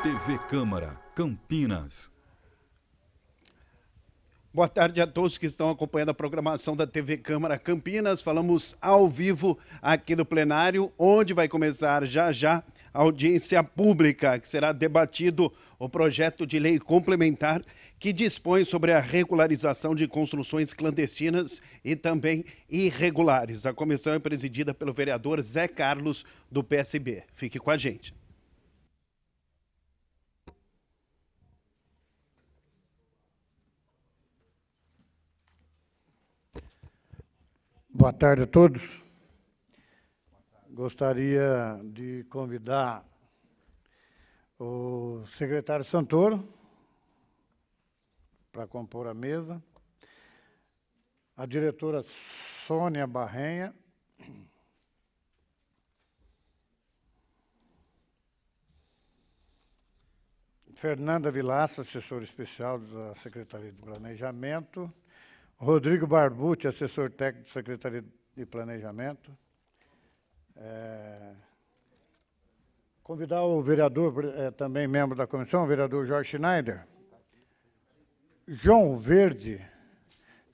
TV Câmara, Campinas. Boa tarde a todos que estão acompanhando a programação da TV Câmara Campinas. Falamos ao vivo aqui no plenário, onde vai começar já já a audiência pública, que será debatido o projeto de lei complementar que dispõe sobre a regularização de construções clandestinas e também irregulares. A comissão é presidida pelo vereador Zé Carlos, do PSB. Fique com a gente. Boa tarde a todos. Gostaria de convidar o secretário Santoro para compor a mesa, a diretora Sônia Barrenha, Fernanda Vilaça, assessora especial da Secretaria de Planejamento, Rodrigo Barbucci, assessor técnico da Secretaria de Planejamento. Convidar o vereador, também membro da comissão, o vereador Jorge Schneider. João Verde,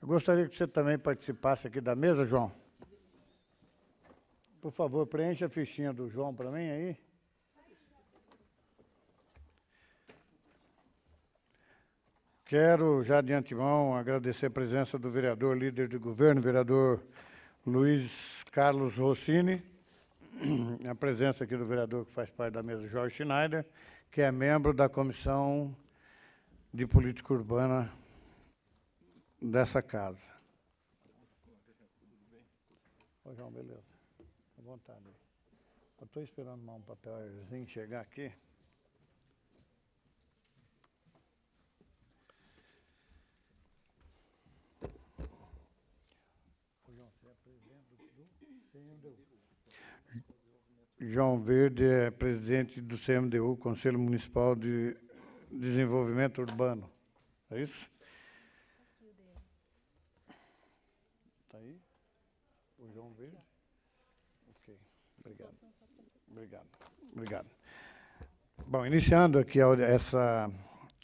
eu gostaria que você também participasse aqui da mesa, João. Por favor, preencha a fichinha do João para mim aí. Quero, já de antemão, agradecer a presença do vereador líder do governo, vereador Luiz Carlos Rossini, a presença aqui do vereador que faz parte da mesa, Jorge Schneider, que é membro da Comissão de Política Urbana dessa casa. Ô, João, beleza. À vontade. Eu estou esperando um papelzinho chegar aqui. João Verde é presidente do CMDU, Conselho Municipal de Desenvolvimento Urbano. É isso? Está aí? O João Verde? Ok, obrigado. Obrigado. Bom, iniciando aqui essa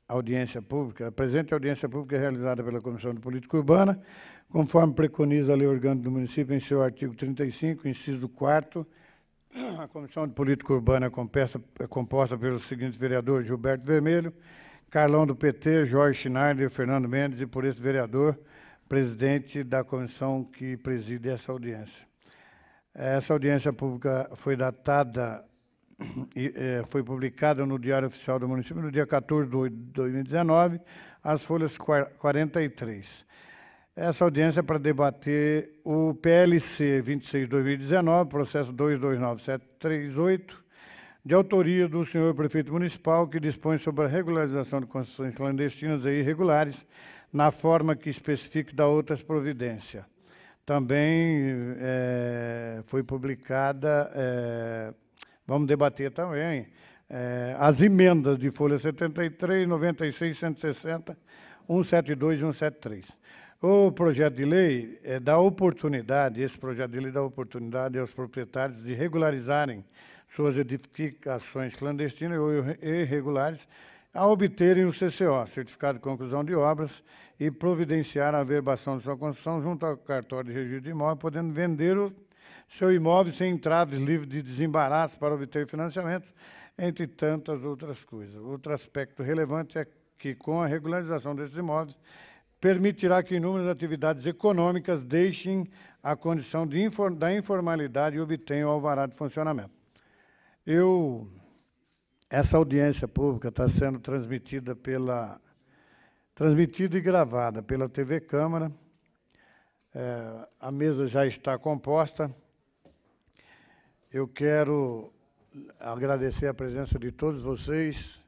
audiência pública, a presente audiência pública é realizada pela Comissão de Política Urbana, conforme preconiza a Lei Orgânica do Município em seu artigo 35, inciso 4º, a Comissão de Política Urbana é composta pelos seguintes vereadores: Gilberto Vermelho, Carlão do PT, Jorge Schneider e Fernando Mendes, e por esse vereador, presidente da comissão que preside essa audiência. Essa audiência pública foi datada e foi publicada no Diário Oficial do Município no dia 14 de 8 de 2019, às folhas 43. Essa audiência é para debater o PLC 26/2019, processo 229738, de autoria do senhor prefeito municipal, que dispõe sobre a regularização de construções clandestinas e irregulares, na forma que especifique da outras providências. Também foi publicada, vamos debater também, as emendas de folha 73, 96, 160, 172 e 173. O projeto de lei dá oportunidade, esse projeto de lei dá oportunidade aos proprietários de regularizarem suas edificações clandestinas ou irregulares a obterem o CCO, Certificado de Conclusão de Obras, e providenciar a averbação de sua construção junto ao cartório de registro de imóvel, podendo vender o seu imóvel sem entraves, livre de desembaraço para obter financiamento, entre tantas outras coisas. Outro aspecto relevante é que, com a regularização desses imóveis, permitirá que inúmeras atividades econômicas deixem a condição da informalidade e obtenham o alvará de funcionamento. Essa audiência pública está sendo transmitida e gravada pela TV Câmara. A mesa já está composta. Eu quero agradecer a presença de todos vocês,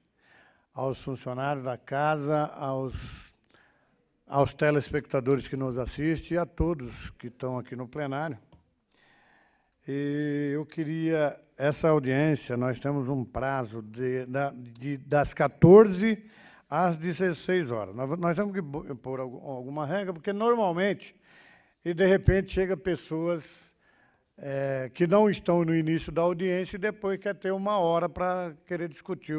aos funcionários da casa, aos telespectadores que nos assistem e a todos que estão aqui no plenário. E eu queria, essa audiência, nós temos um prazo das 14 às 16 horas. Nós temos que pôr alguma regra, porque normalmente, e de repente, chega pessoas que não estão no início da audiência e depois quer ter uma hora para querer discutir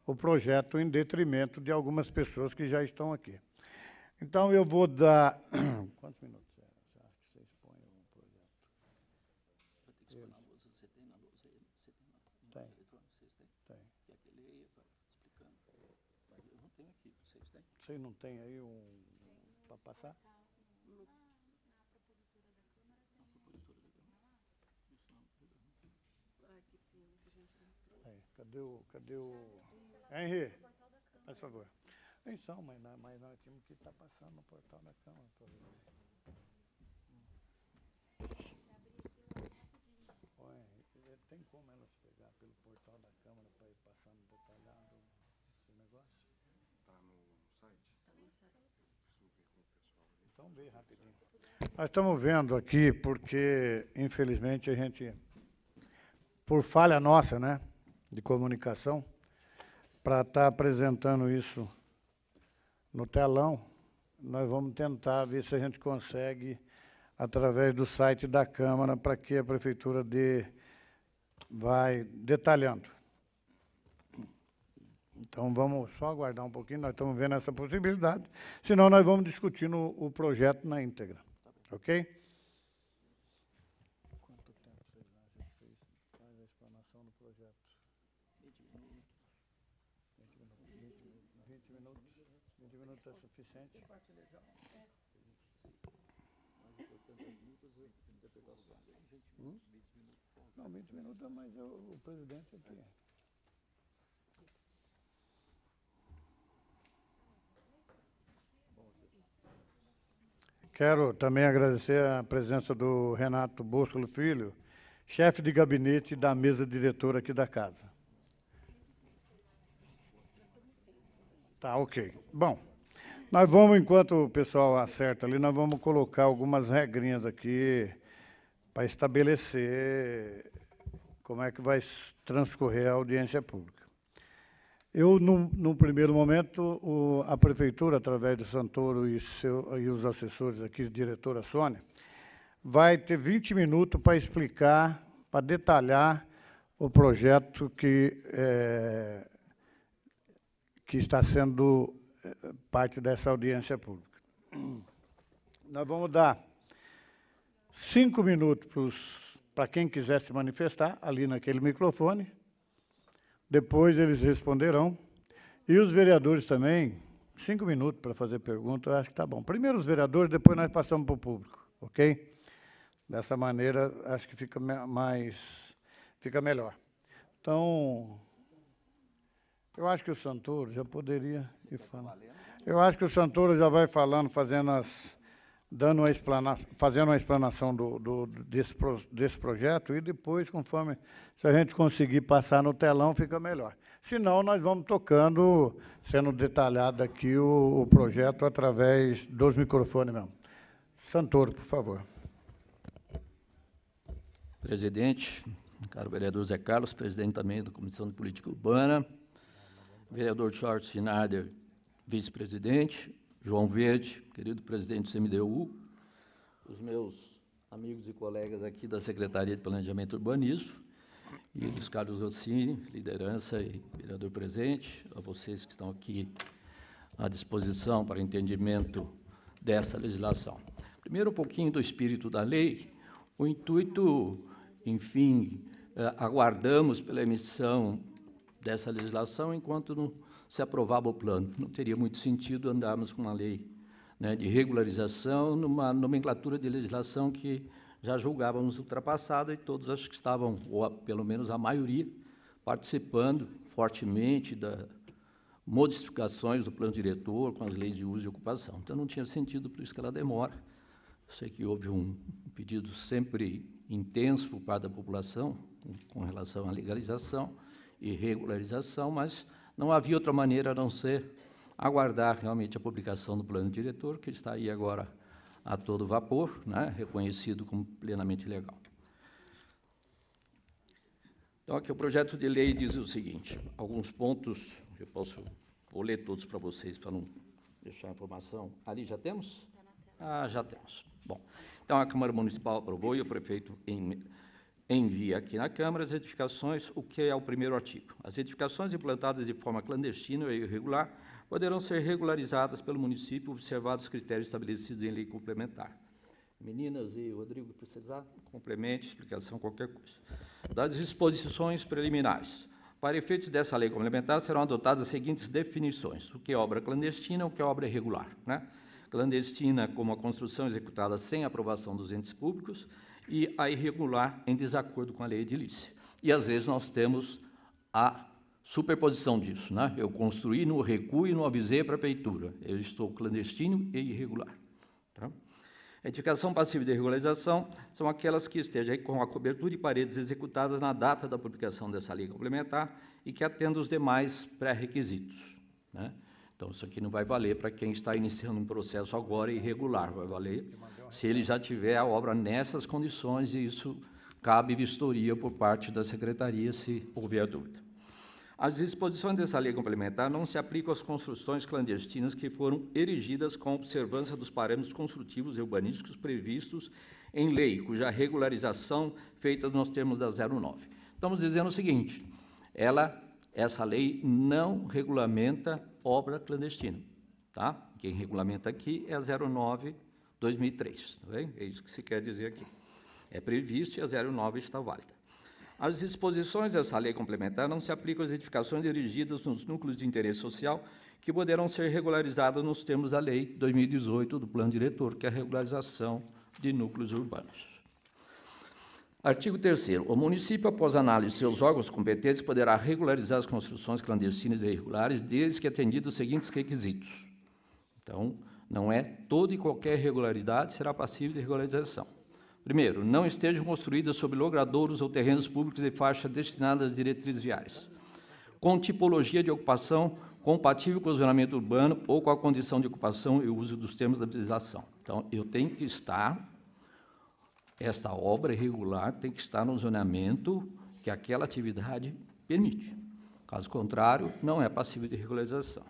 o projeto em detrimento de algumas pessoas que já estão aqui. Então, eu vou dar... Quantos minutos? Você acha que você expõe o projeto? Vai ter que expor na lousa. Você tem na lousa aí? Você tem na Tem. eletrônico? Vocês têm? Tem. Quer que leia, vai explicando? Eu não tenho aqui. Vocês têm? Vocês não têm aí para passar? Aí, cadê o... Henry, faz favor. Então, mas nós tínhamos que estar passando no portal da Câmara. Tem como elas pegar pelo portal da Câmara para ir passando detalhado esse negócio? Está no site? Então vê rapidinho. Nós estamos vendo aqui porque, infelizmente, a gente, por falha nossa, né, de comunicação, para estar apresentando isso no telão, nós vamos tentar ver se a gente consegue, através do site da Câmara, para que a Prefeitura vai detalhando. Então, vamos só aguardar um pouquinho, nós estamos vendo essa possibilidade, senão nós vamos discutindo o projeto na íntegra. Ok? Quanto tempo vocês acham que fez a explanação do projeto? 20 minutos é suficiente? Não, 20 minutos, mas o presidente aqui. Quero também agradecer a presença do Renato Boscolo Filho, chefe de gabinete da mesa diretora aqui da casa. Tá, ok. Bom, nós vamos, enquanto o pessoal acerta ali, nós vamos colocar algumas regrinhas aqui para estabelecer como é que vai transcorrer a audiência pública. Eu, num primeiro momento, a Prefeitura, através do Santoro e os assessores aqui, diretora Sônia, vai ter 20 minutos para explicar, para detalhar o projeto que está sendo parte dessa audiência pública. Nós vamos dar 5 minutos para quem quiser se manifestar, ali naquele microfone. Depois eles responderão. E os vereadores também, 5 minutos para fazer pergunta, eu acho que está bom. Primeiro os vereadores, depois nós passamos para o público, ok? Dessa maneira, acho que fica melhor. Então, eu acho que o Santoro já poderia ir falando. Eu acho que o Santoro já vai falando, fazendo uma explanação desse projeto, e depois, conforme, se a gente conseguir passar no telão, fica melhor. Senão, nós vamos tocando, sendo detalhado aqui o projeto através dos microfones mesmo. Santoro, por favor. Presidente, caro vereador Zé Carlos, presidente também da Comissão de Política Urbana, vereador Charles Schneider, vice-presidente, João Verde, querido presidente do CMDU, os meus amigos e colegas aqui da Secretaria de Planejamento e Urbanismo, e Luiz Carlos Rossini, liderança e vereador presente, a vocês que estão aqui à disposição para entendimento dessa legislação. Primeiro, um pouquinho do espírito da lei. O intuito, enfim, aguardamos pela emissão dessa legislação enquanto não se aprovava o plano. Não teria muito sentido andarmos com uma lei, né, de regularização numa nomenclatura de legislação que já julgávamos ultrapassada, e todos acho que estavam, ou pelo menos a maioria, participando fortemente das modificações do plano diretor com as leis de uso e ocupação. Então, não tinha sentido, por isso que ela demora. Eu sei que houve um pedido sempre intenso por parte da população com relação à legalização e regularização, mas não havia outra maneira a não ser aguardar realmente a publicação do plano diretor, que está aí agora a todo vapor, né, reconhecido como plenamente legal. Então, aqui o projeto de lei diz o seguinte, alguns pontos, vou ler todos para vocês, para não deixar a informação. Ali já temos? Já temos. Bom, então a Câmara Municipal aprovou e o prefeito envia aqui na Câmara as edificações, o que é o primeiro artigo. As edificações implantadas de forma clandestina ou irregular poderão ser regularizadas pelo município, observados os critérios estabelecidos em lei complementar. Meninas e Rodrigo, precisar, complemente, explicação, qualquer coisa. Das disposições preliminares. Para efeitos dessa lei complementar, serão adotadas as seguintes definições: o que é obra clandestina e o que é obra irregular, né? Clandestina, como a construção executada sem aprovação dos entes públicos, e a irregular, em desacordo com a lei edilícia. E, às vezes, nós temos a superposição disso, né? Eu construí no recuo e não avisei a prefeitura. Eu estou clandestino e irregular. Tá? Edificação passiva de regularização são aquelas que estejam com a cobertura e paredes executadas na data da publicação dessa lei complementar e que atendam os demais pré-requisitos, né? Então, isso aqui não vai valer para quem está iniciando um processo agora irregular, vai valer se ele já tiver a obra nessas condições, e isso cabe vistoria por parte da Secretaria, se houver dúvida. As disposições dessa lei complementar não se aplicam às construções clandestinas que foram erigidas com observância dos parâmetros construtivos e urbanísticos previstos em lei, cuja regularização feita nos termos da 09. Estamos dizendo o seguinte: essa lei não regulamenta obra clandestina, tá? Quem regulamenta aqui é a 09/2003, tá bem? É isso que se quer dizer aqui. É previsto e a 09 está válida. As disposições dessa lei complementar não se aplicam às edificações erigidas nos núcleos de interesse social que poderão ser regularizadas nos termos da Lei 2018 do Plano Diretor, que é a regularização de núcleos urbanos. Artigo 3º. O município, após análise de seus órgãos competentes, poderá regularizar as construções clandestinas e irregulares, desde que atendidos os seguintes requisitos. Então, não é toda e qualquer irregularidade será passível de regularização. Primeiro, não estejam construídas sobre logradouros ou terrenos públicos de faixa destinada às diretrizes viárias, com tipologia de ocupação compatível com o zonamento urbano ou com a condição de ocupação e uso dos termos da legislação. Então, eu tenho que estar, esta obra irregular tem que estar no zonamento que aquela atividade permite. Caso contrário, não é passível de regularização.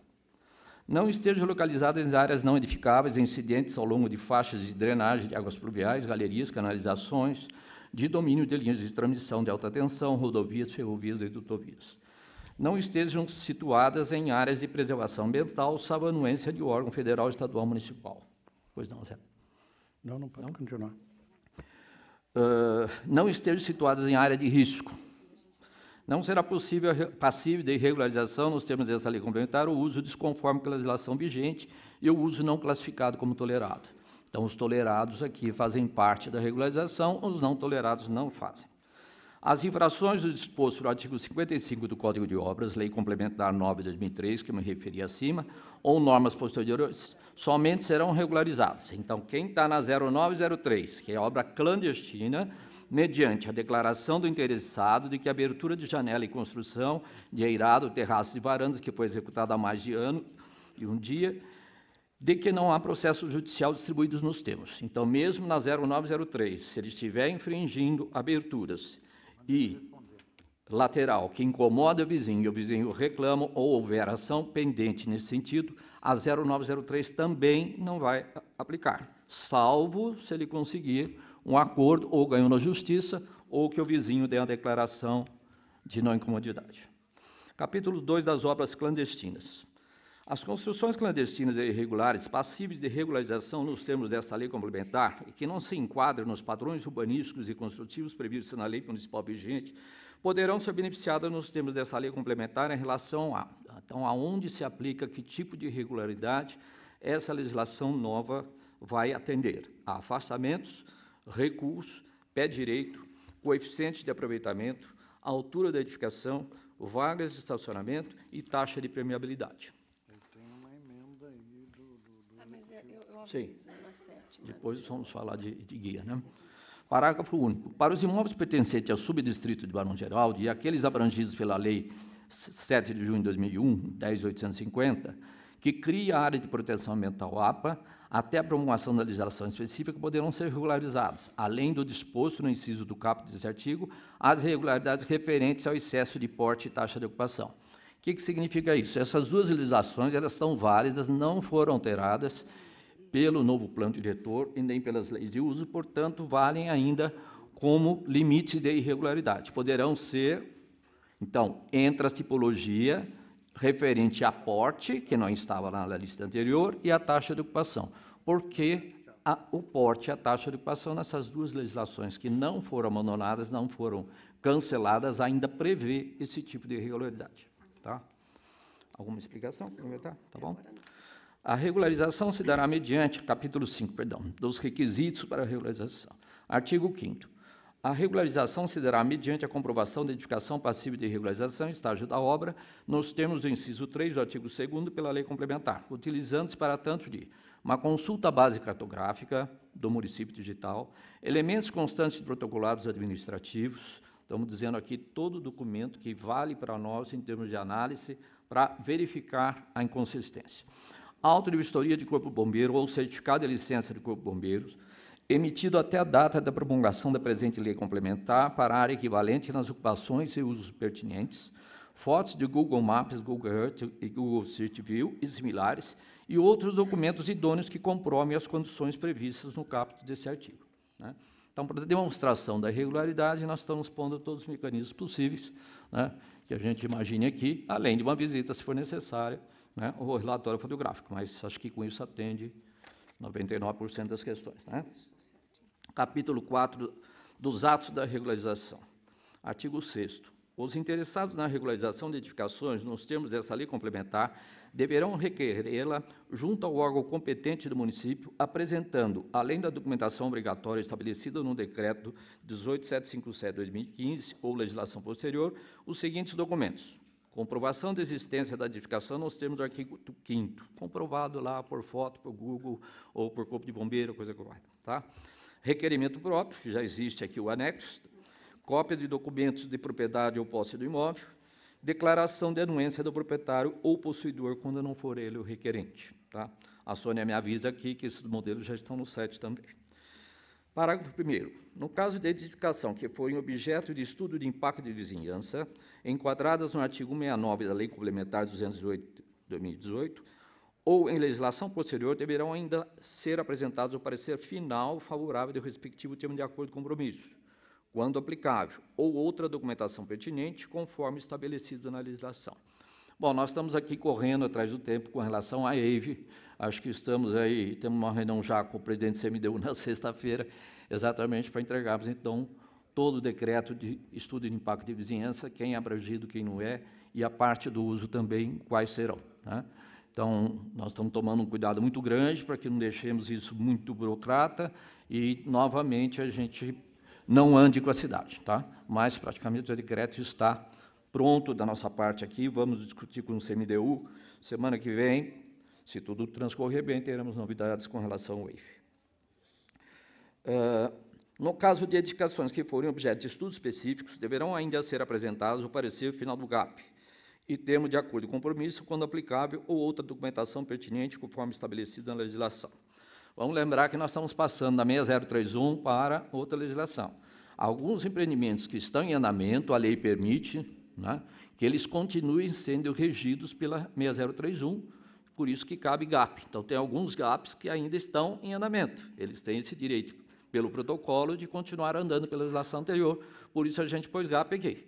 Não estejam localizadas em áreas não edificáveis, incidentes ao longo de faixas de drenagem de águas pluviais, galerias, canalizações, de domínio de linhas de transmissão de alta tensão, rodovias, ferrovias e dutovias. Não estejam situadas em áreas de preservação ambiental, sob anuência de órgão federal, estadual, municipal. Pois não, Zé? Não pode continuar. Não estejam situadas em área de risco. Não será passível de irregularização, nos termos dessa lei complementar, o uso desconforme com a legislação vigente e o uso não classificado como tolerado. Então, os tolerados aqui fazem parte da regularização, os não tolerados não fazem. As infrações do disposto no artigo 55 do Código de Obras, Lei Complementar 9/2003, que eu me referi acima, ou normas posteriores, somente serão regularizadas. Então, quem está na 09/03, que é obra clandestina, mediante a declaração do interessado de que a abertura de janela e construção de eirado, terraços e varandas, que foi executada há mais de ano e um dia, de que não há processo judicial distribuídos nos termos. Então, mesmo na 09/03, se ele estiver infringindo aberturas e lateral que incomoda o vizinho reclama ou houver ação pendente nesse sentido, a 09/03 também não vai aplicar, salvo se ele conseguir um acordo ou ganhou na justiça ou que o vizinho dê uma declaração de não incomodidade. Capítulo 2 das obras clandestinas. As construções clandestinas e irregulares passíveis de regularização nos termos desta lei complementar e que não se enquadram nos padrões urbanísticos e construtivos previstos na lei municipal vigente, poderão ser beneficiadas nos termos dessa lei complementar em relação a, então, aonde se aplica que tipo de irregularidade essa legislação nova vai atender. A afastamentos, recuos, pé direito, coeficiente de aproveitamento, altura da edificação, vagas de estacionamento e taxa de permeabilidade. Tem uma emenda aí mas eu Sim. aviso na 7. Depois vamos falar de guia, né? Parágrafo único. Para os imóveis pertencentes ao subdistrito de Barão Geraldo e aqueles abrangidos pela Lei 7 de junho de 2001, 10.850, que cria a área de proteção ambiental APA, até a promulgação da legislação específica, poderão ser regularizadas, além do disposto no inciso do caput desse artigo, as irregularidades referentes ao excesso de porte e taxa de ocupação. O que significa isso? Essas duas legislações, elas estão válidas, não foram alteradas pelo novo plano diretor e nem pelas leis de uso, portanto, valem ainda como limite de irregularidade. Poderão ser, então, entre a tipologia referente a porte, que não estava na lista anterior, e a taxa de ocupação. Por que o porte e a taxa de ocupação nessas duas legislações que não foram abandonadas, não foram canceladas, ainda prevê esse tipo de irregularidade. Tá? Alguma explicação? Tá bom? A regularização se dará mediante, capítulo 5, perdão, dos requisitos para a regularização. Artigo 5º. A regularização se dará mediante a comprovação da edificação passiva de regularização, estágio da obra, nos termos do inciso 3 do artigo 2º pela lei complementar, utilizando-se para tanto de uma consulta base cartográfica do município digital, elementos constantes protocolados administrativos, estamos dizendo aqui todo documento que vale para nós em termos de análise para verificar a inconsistência. Auto de vistoria de corpo bombeiro ou certificado de licença de corpo bombeiros, emitido até a data da promulgação da presente lei complementar para a área equivalente nas ocupações e usos pertinentes, fotos de Google Maps, Google Earth e Google Street View e similares, e outros documentos idôneos que comprovem as condições previstas no caput desse artigo. Né? Então, para a demonstração da irregularidade, nós estamos pondo todos os mecanismos possíveis, né, que a gente imagine aqui, além de uma visita, se for necessária, né, ou relatório fotográfico, mas acho que com isso atende 99% das questões. Né? Capítulo 4 dos atos da regularização. Artigo 6º. Os interessados na regularização de edificações, nos termos dessa lei complementar, deverão requerê-la junto ao órgão competente do município, apresentando, além da documentação obrigatória estabelecida no decreto 18757/2015 ou legislação posterior, os seguintes documentos: comprovação da existência da edificação nos termos do artigo 5º, comprovado lá por foto, por Google ou por corpo de bombeiro, coisa que vai, tá? Requerimento próprio, que já existe aqui o anexo, cópia de documentos de propriedade ou posse do imóvel, declaração de anuência do proprietário ou possuidor, quando não for ele o requerente. Tá? A Sônia me avisa aqui que esses modelos já estão no site também. Parágrafo 1º. No caso de edificação que for em objeto de estudo de impacto de vizinhança, enquadradas no artigo 69 da Lei Complementar 208/2018, ou em legislação posterior, deverão ainda ser apresentados o parecer final favorável do respectivo termo de acordo de compromisso, quando aplicável, ou outra documentação pertinente, conforme estabelecido na legislação. Bom, nós estamos aqui correndo atrás do tempo com relação à EIV, acho que estamos aí, temos uma reunião já com o presidente do CMDU na sexta-feira, exatamente para entregarmos, então, todo o decreto de estudo de impacto de vizinhança, quem é abrangido, quem não é, e a parte do uso também, quais serão. Né? Então, nós estamos tomando um cuidado muito grande para que não deixemos isso muito burocrata e, novamente, a gente não ande com a cidade, tá? Mas, praticamente, o decreto está pronto da nossa parte aqui, vamos discutir com o CMDU. Semana que vem, se tudo transcorrer bem, teremos novidades com relação ao EIF. No caso de edificações que forem objeto de estudos específicos, deverão ainda ser apresentados o parecer final do GAP e termo de acordo de compromisso, quando aplicável, ou outra documentação pertinente, conforme estabelecido na legislação. Vamos lembrar que nós estamos passando da 6031 para outra legislação. Alguns empreendimentos que estão em andamento, a lei permite, né, que eles continuem sendo regidos pela 6031, por isso que cabe GAP. Então, tem alguns GAPs que ainda estão em andamento. Eles têm esse direito, pelo protocolo, de continuar andando pela legislação anterior, por isso a gente pôs GAP aqui.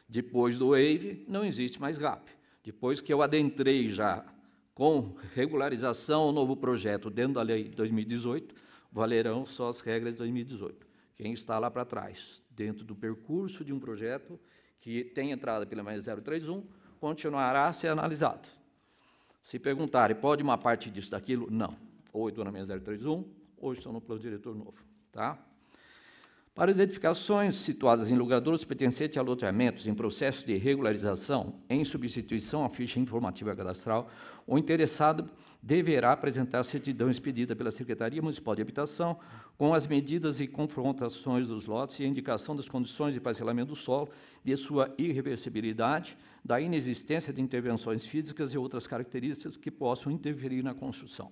Depois do WAVE, não existe mais GAP. Depois que eu adentrei já com regularização ao novo projeto dentro da lei de 2018, valerão só as regras de 2018. Quem está lá para trás, dentro do percurso de um projeto que tem entrada pela 6031, continuará a ser analisado. Se perguntarem, pode uma parte disso, daquilo? Não. Ou estou na 6031, ou estou no plano diretor novo. Tá? Para as edificações situadas em logradouros pertencentes a loteamentos em processo de regularização, em substituição à ficha informativa cadastral, o interessado deverá apresentar certidão expedida pela Secretaria Municipal de Habitação com as medidas e confrontações dos lotes e a indicação das condições de parcelamento do solo, de sua irreversibilidade, da inexistência de intervenções físicas e outras características que possam interferir na construção.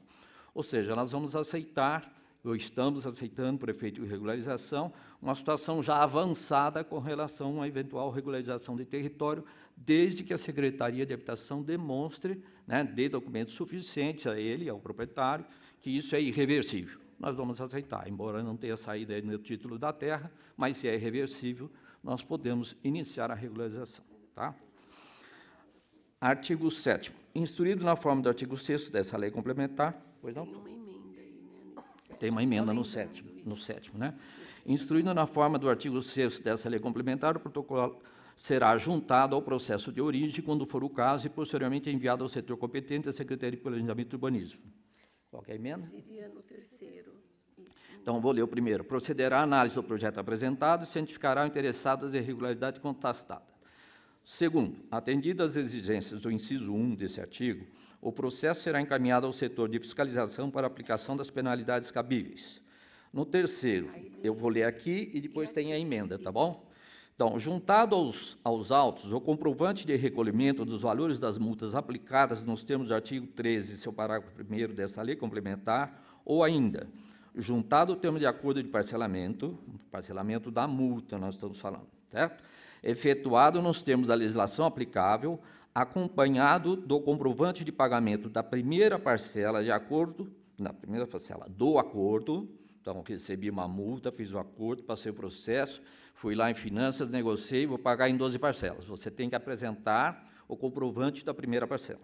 Ou seja, nós vamos aceitar, ou estamos aceitando, por efeito de regularização, uma situação já avançada com relação à eventual regularização de território, desde que a Secretaria de Habitação demonstre, né, dê documentos suficientes a ele, ao proprietário, que isso é irreversível. nós vamos aceitar, embora não tenha saído aí no título da terra, mas se é irreversível, nós podemos iniciar a regularização. Tá? Artigo 7º. Instruído na forma do artigo 6º dessa lei complementar... Pois não? Tem uma emenda aí, né, nesse sétimo. Tem uma emenda Só no lembrando 7º, no isso. 7º, né? Instruído na forma do artigo 6º dessa lei complementar, o protocolo será juntado ao processo de origem, quando for o caso, e posteriormente enviado ao setor competente, à Secretaria de Planejamento e Urbanismo. Qual que é a emenda? Seria no terceiro. Isso. Então, vou ler o primeiro. Procederá à análise do projeto apresentado e cientificará o interessado das irregularidades contestadas. Segundo, atendidas as exigências do inciso 1 desse artigo, o processo será encaminhado ao setor de fiscalização para aplicação das penalidades cabíveis. No terceiro, eu vou ler aqui e depois tem a emenda, tá bom? Então, juntado aos autos, o comprovante de recolhimento dos valores das multas aplicadas nos termos do artigo 13, seu parágrafo 1º dessa lei complementar, ou ainda, juntado o termo de acordo de parcelamento da multa, nós estamos falando, certo? Efetuado nos termos da legislação aplicável, acompanhado do comprovante de pagamento da primeira parcela de acordo, na primeira parcela do acordo. Então, recebi uma multa, fiz o acordo, passei o processo, fui lá em finanças, negociei, vou pagar em 12 parcelas. Você tem que apresentar o comprovante da primeira parcela.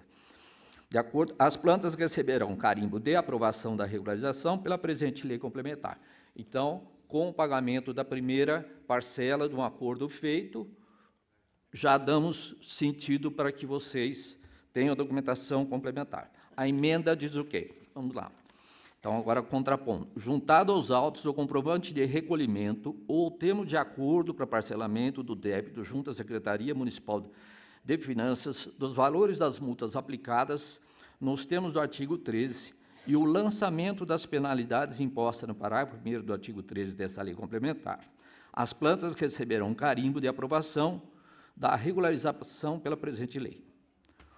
De acordo, as plantas receberão carimbo de aprovação da regularização pela presente lei complementar. Então, com o pagamento da primeira parcela de um acordo feito, já damos sentido para que vocês tenham a documentação complementar. A emenda diz o quê? Vamos lá. Então, agora, contrapondo. Juntado aos autos, o comprovante de recolhimento ou o termo de acordo para parcelamento do débito junto à Secretaria Municipal de Finanças dos valores das multas aplicadas nos termos do artigo 13 e o lançamento das penalidades impostas no parágrafo 1º do artigo 13 dessa lei complementar. As plantas receberão carimbo de aprovação da regularização pela presente lei.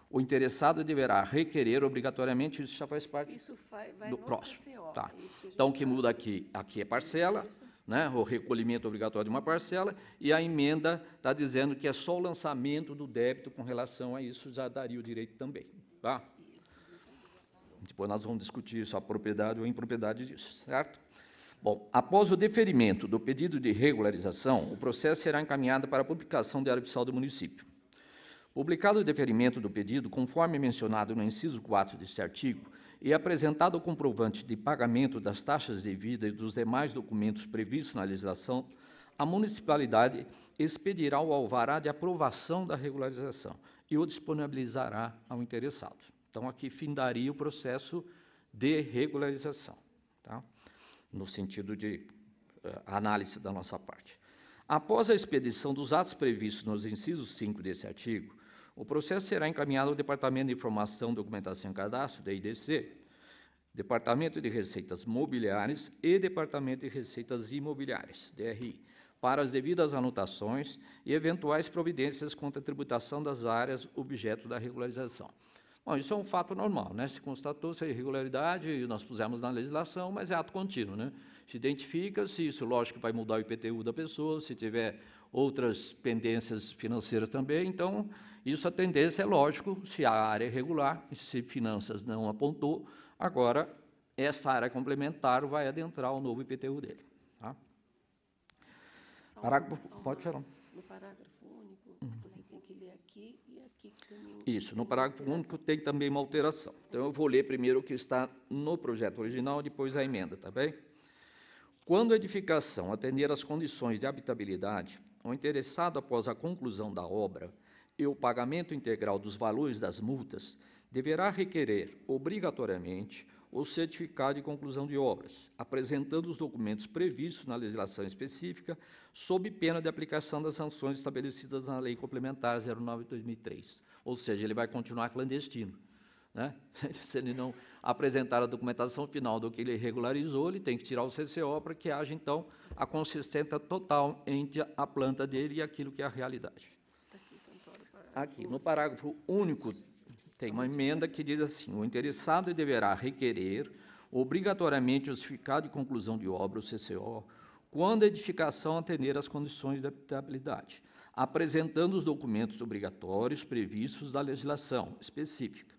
O interessado deverá requerer obrigatoriamente, isso já faz parte Isso vai do no próximo. CCO. Tá. é isso que a Então, o gente que muda aqui é parcela, né, o recolhimento obrigatório de uma parcela, e a emenda está dizendo que é só o lançamento do débito com relação a isso, já daria o direito também. Tá? Depois nós vamos discutir isso, a propriedade ou a impropriedade disso, certo? Bom, após o deferimento do pedido de regularização, o processo será encaminhado para a publicação do Diário Oficial do município. Publicado o deferimento do pedido, conforme mencionado no inciso 4 deste artigo, e apresentado o comprovante de pagamento das taxas devidas e dos demais documentos previstos na legislação, a municipalidade expedirá o alvará de aprovação da regularização e o disponibilizará ao interessado. Então, aqui findaria o processo de regularização, tá? No sentido de análise da nossa parte. Após a expedição dos atos previstos nos incisos 5 desse artigo, o processo será encaminhado ao Departamento de Informação, Documentação e Cadastro, DIDC, Departamento de Receitas Mobiliárias e Departamento de Receitas Imobiliárias, DRI, para as devidas anotações e eventuais providências contra a tributação das áreas objeto da regularização. Bom, isso é um fato normal, né? Se constatou-se a irregularidade, nós pusemos na legislação, mas é ato contínuo, né? Se identifica, se isso, lógico, vai mudar o IPTU da pessoa, se tiver outras pendências financeiras também, então, isso a tendência é lógico, se a área é irregular, se finanças não apontou, agora, essa área complementar vai adentrar o novo IPTU dele. Tá? Parágrafo, pode falar. No parágrafo único, você tem que ler aqui e aqui também. Isso, no tem parágrafo alteração. único tem também uma alteração. Então, eu vou ler primeiro o que está no projeto original, depois a emenda, tá bem? Quando a edificação atender às condições de habitabilidade, o interessado, após a conclusão da obra e o pagamento integral dos valores das multas, deverá requerer, obrigatoriamente, o certificado de conclusão de obras, apresentando os documentos previstos na legislação específica, sob pena de aplicação das sanções estabelecidas na Lei Complementar 09 de 2003. Ou seja, ele vai continuar clandestino, né? Se ele não apresentar a documentação final do que ele regularizou, ele tem que tirar o CCO para que haja, então, a consistência total entre a planta dele e aquilo que é a realidade. Tá aqui, Santoro, parágrafo Aqui, no parágrafo único, tem uma emenda que diz assim: o interessado deverá requerer obrigatoriamente o certificado de conclusão de obra, o CCO, quando a edificação atender às condições de habitabilidade, apresentando os documentos obrigatórios previstos da legislação específica,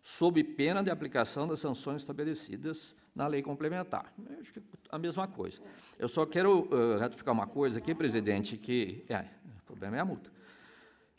sob pena de aplicação das sanções estabelecidas na lei complementar. Eu acho que a mesma coisa. Eu só quero ratificar uma coisa aqui, presidente, que o problema é a multa.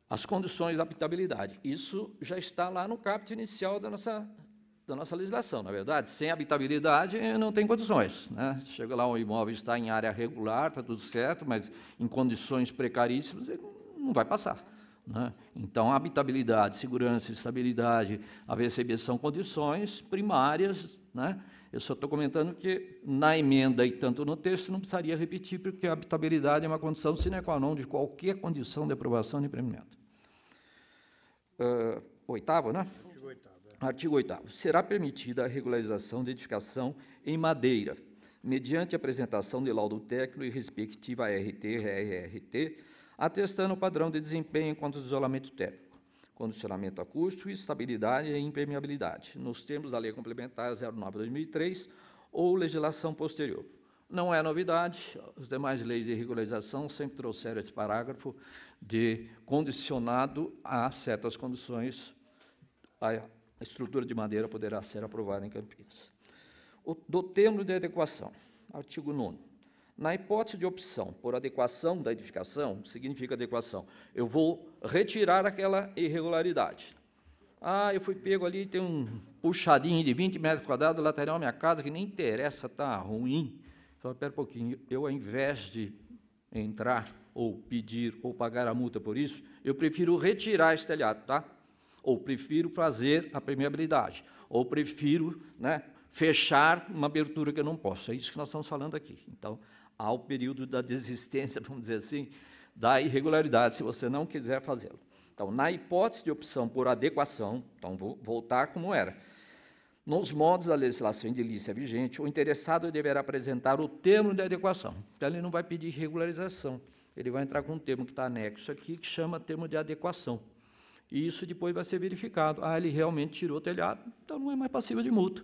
As condições de habitabilidade. Isso já está lá no caput inicial da nossa legislação, na verdade. Sem habitabilidade, não tem condições, né? Chega lá, o imóvel está em área regular, está tudo certo, mas em condições precaríssimas, ele não vai passar, né? Então, habitabilidade, segurança, estabilidade, AVCB são condições primárias, né? Eu só estou comentando que, na emenda e tanto no texto, não precisaria repetir, porque a habitabilidade é uma condição sine qua non de qualquer condição de aprovação de empreendimento. Oitavo, né? Artigo 8º. Será permitida a regularização de edificação em madeira, mediante apresentação de laudo técnico e respectiva ART, RRT, atestando o padrão de desempenho quanto ao isolamento térmico, condicionamento acústico, estabilidade e impermeabilidade, nos termos da Lei Complementar 09/2003 ou legislação posterior. Não é novidade, as demais leis de regularização sempre trouxeram esse parágrafo de condicionado a certas condições, a estrutura de madeira poderá ser aprovada em Campinas. Do termo de adequação, artigo 9º. Na hipótese de opção por adequação da edificação, significa adequação, eu vou retirar aquela irregularidade. Eu fui pego ali, tem um puxadinho de 20 metros quadrados lateral à minha casa, que nem interessa, está ruim. Só espera um pouquinho, eu, ao invés de entrar ou pedir ou pagar a multa por isso, eu prefiro retirar esse telhado, tá? Ou prefiro fazer a permeabilidade, ou prefiro, né, fechar uma abertura que eu não posso. É isso que nós estamos falando aqui. Então, há o período da desistência, vamos dizer assim, da irregularidade, se você não quiser fazê-lo. Então, na hipótese de opção por adequação, então, vou voltar como era. Nos modos da legislação edilícia vigente, o interessado deverá apresentar o termo de adequação. Então, ele não vai pedir regularização, ele vai entrar com um termo que está anexo aqui, que chama termo de adequação. E isso depois vai ser verificado. Ele realmente tirou o telhado, então não é mais passível de multa.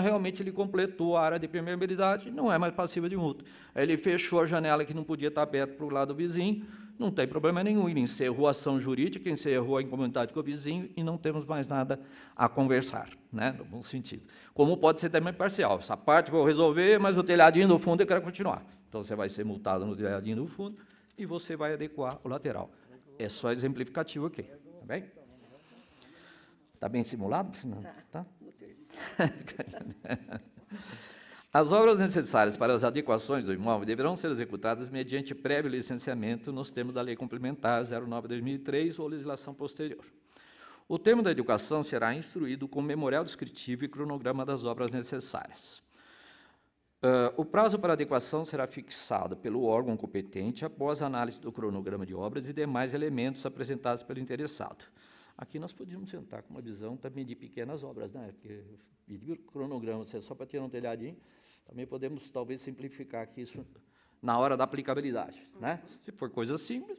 Realmente ele completou a área de permeabilidade, não é mais passível de multa. Ele fechou a janela que não podia estar aberta para o lado do vizinho, não tem problema nenhum. Ele encerrou a ação jurídica, encerrou a incomunidade com o vizinho e não temos mais nada a conversar, né, no bom sentido. Como pode ser também parcial. Essa parte vou resolver, mas o telhadinho do fundo eu quero continuar. Então, você vai ser multado no telhadinho do fundo e você vai adequar o lateral. É só exemplificativo aqui. Tá bem? Está bem simulado? Tá? As obras necessárias para as adequações do imóvel deverão ser executadas mediante prévio licenciamento nos termos da Lei Complementar 09/2003 ou legislação posterior. O termo da adequação será instruído com memorial descritivo e cronograma das obras necessárias. O prazo para adequação será fixado pelo órgão competente após a análise do cronograma de obras e demais elementos apresentados pelo interessado. Aqui nós podíamos sentar com uma visão também de pequenas obras, né? Porque pedir o cronograma, se é só para tirar um telhadinho, também podemos talvez simplificar aqui isso na hora da aplicabilidade, né? Se for coisa simples,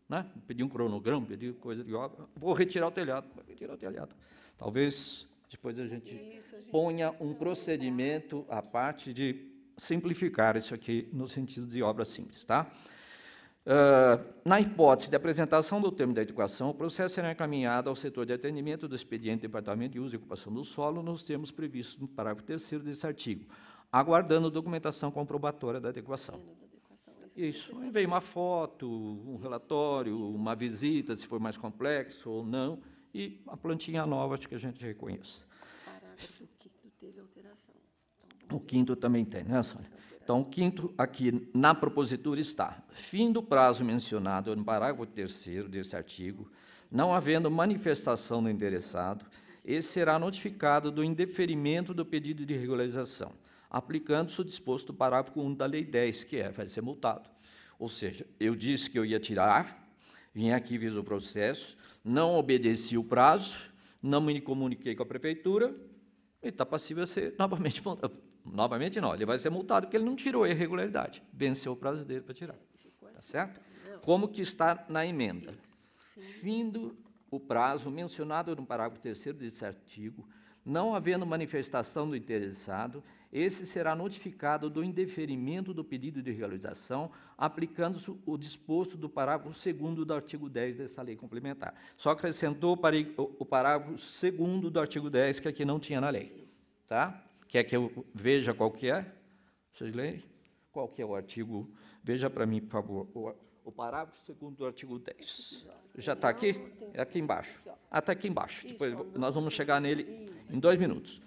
né? Pedir um cronograma, pedir coisa de obra, vou retirar o telhado, vou retirar o telhado. Talvez depois a gente ponha um procedimento à parte de simplificar isso aqui no sentido de obra simples, tá? Na hipótese de apresentação do termo da adequação, o processo será encaminhado ao setor de atendimento do expediente do Departamento de Uso e Ocupação do Solo nos termos previstos no parágrafo 3º desse artigo, aguardando documentação comprobatória da adequação. Isso, veio uma foto, um relatório, uma visita, se for mais complexo ou não, e a plantinha nova, acho que a gente reconhece. Parágrafo 5º teve alteração. O 5º também tem, né, Sônia? Então, o 5º aqui na propositura está: fim do prazo mencionado no parágrafo 3º desse artigo, não havendo manifestação do interessado, esse será notificado do indeferimento do pedido de regularização, aplicando-se o disposto do parágrafo 1 da Lei 10, que vai ser multado. Ou seja, eu disse que eu ia tirar, vim aqui, fiz o processo, não obedeci o prazo, não me comuniquei com a prefeitura, ele está passível a ser novamente multado. Novamente não, ele vai ser multado porque ele não tirou a irregularidade, venceu o prazo dele para tirar. Tá certo? Como que está na emenda? Findo o prazo mencionado no parágrafo 3º desse artigo, não havendo manifestação do interessado, esse será notificado do indeferimento do pedido de regularização, aplicando-se o disposto do parágrafo 2º do artigo 10 desta lei complementar. Só acrescentou o parágrafo 2º do artigo 10, que aqui não tinha na lei. Tá? Quer que eu veja qual que é? Vocês leem? Qual que é o artigo? Veja para mim, por favor, o parágrafo 2º do artigo 10. Já está aqui? É aqui embaixo. Está aqui embaixo. Depois nós vamos chegar nele em 2 minutos.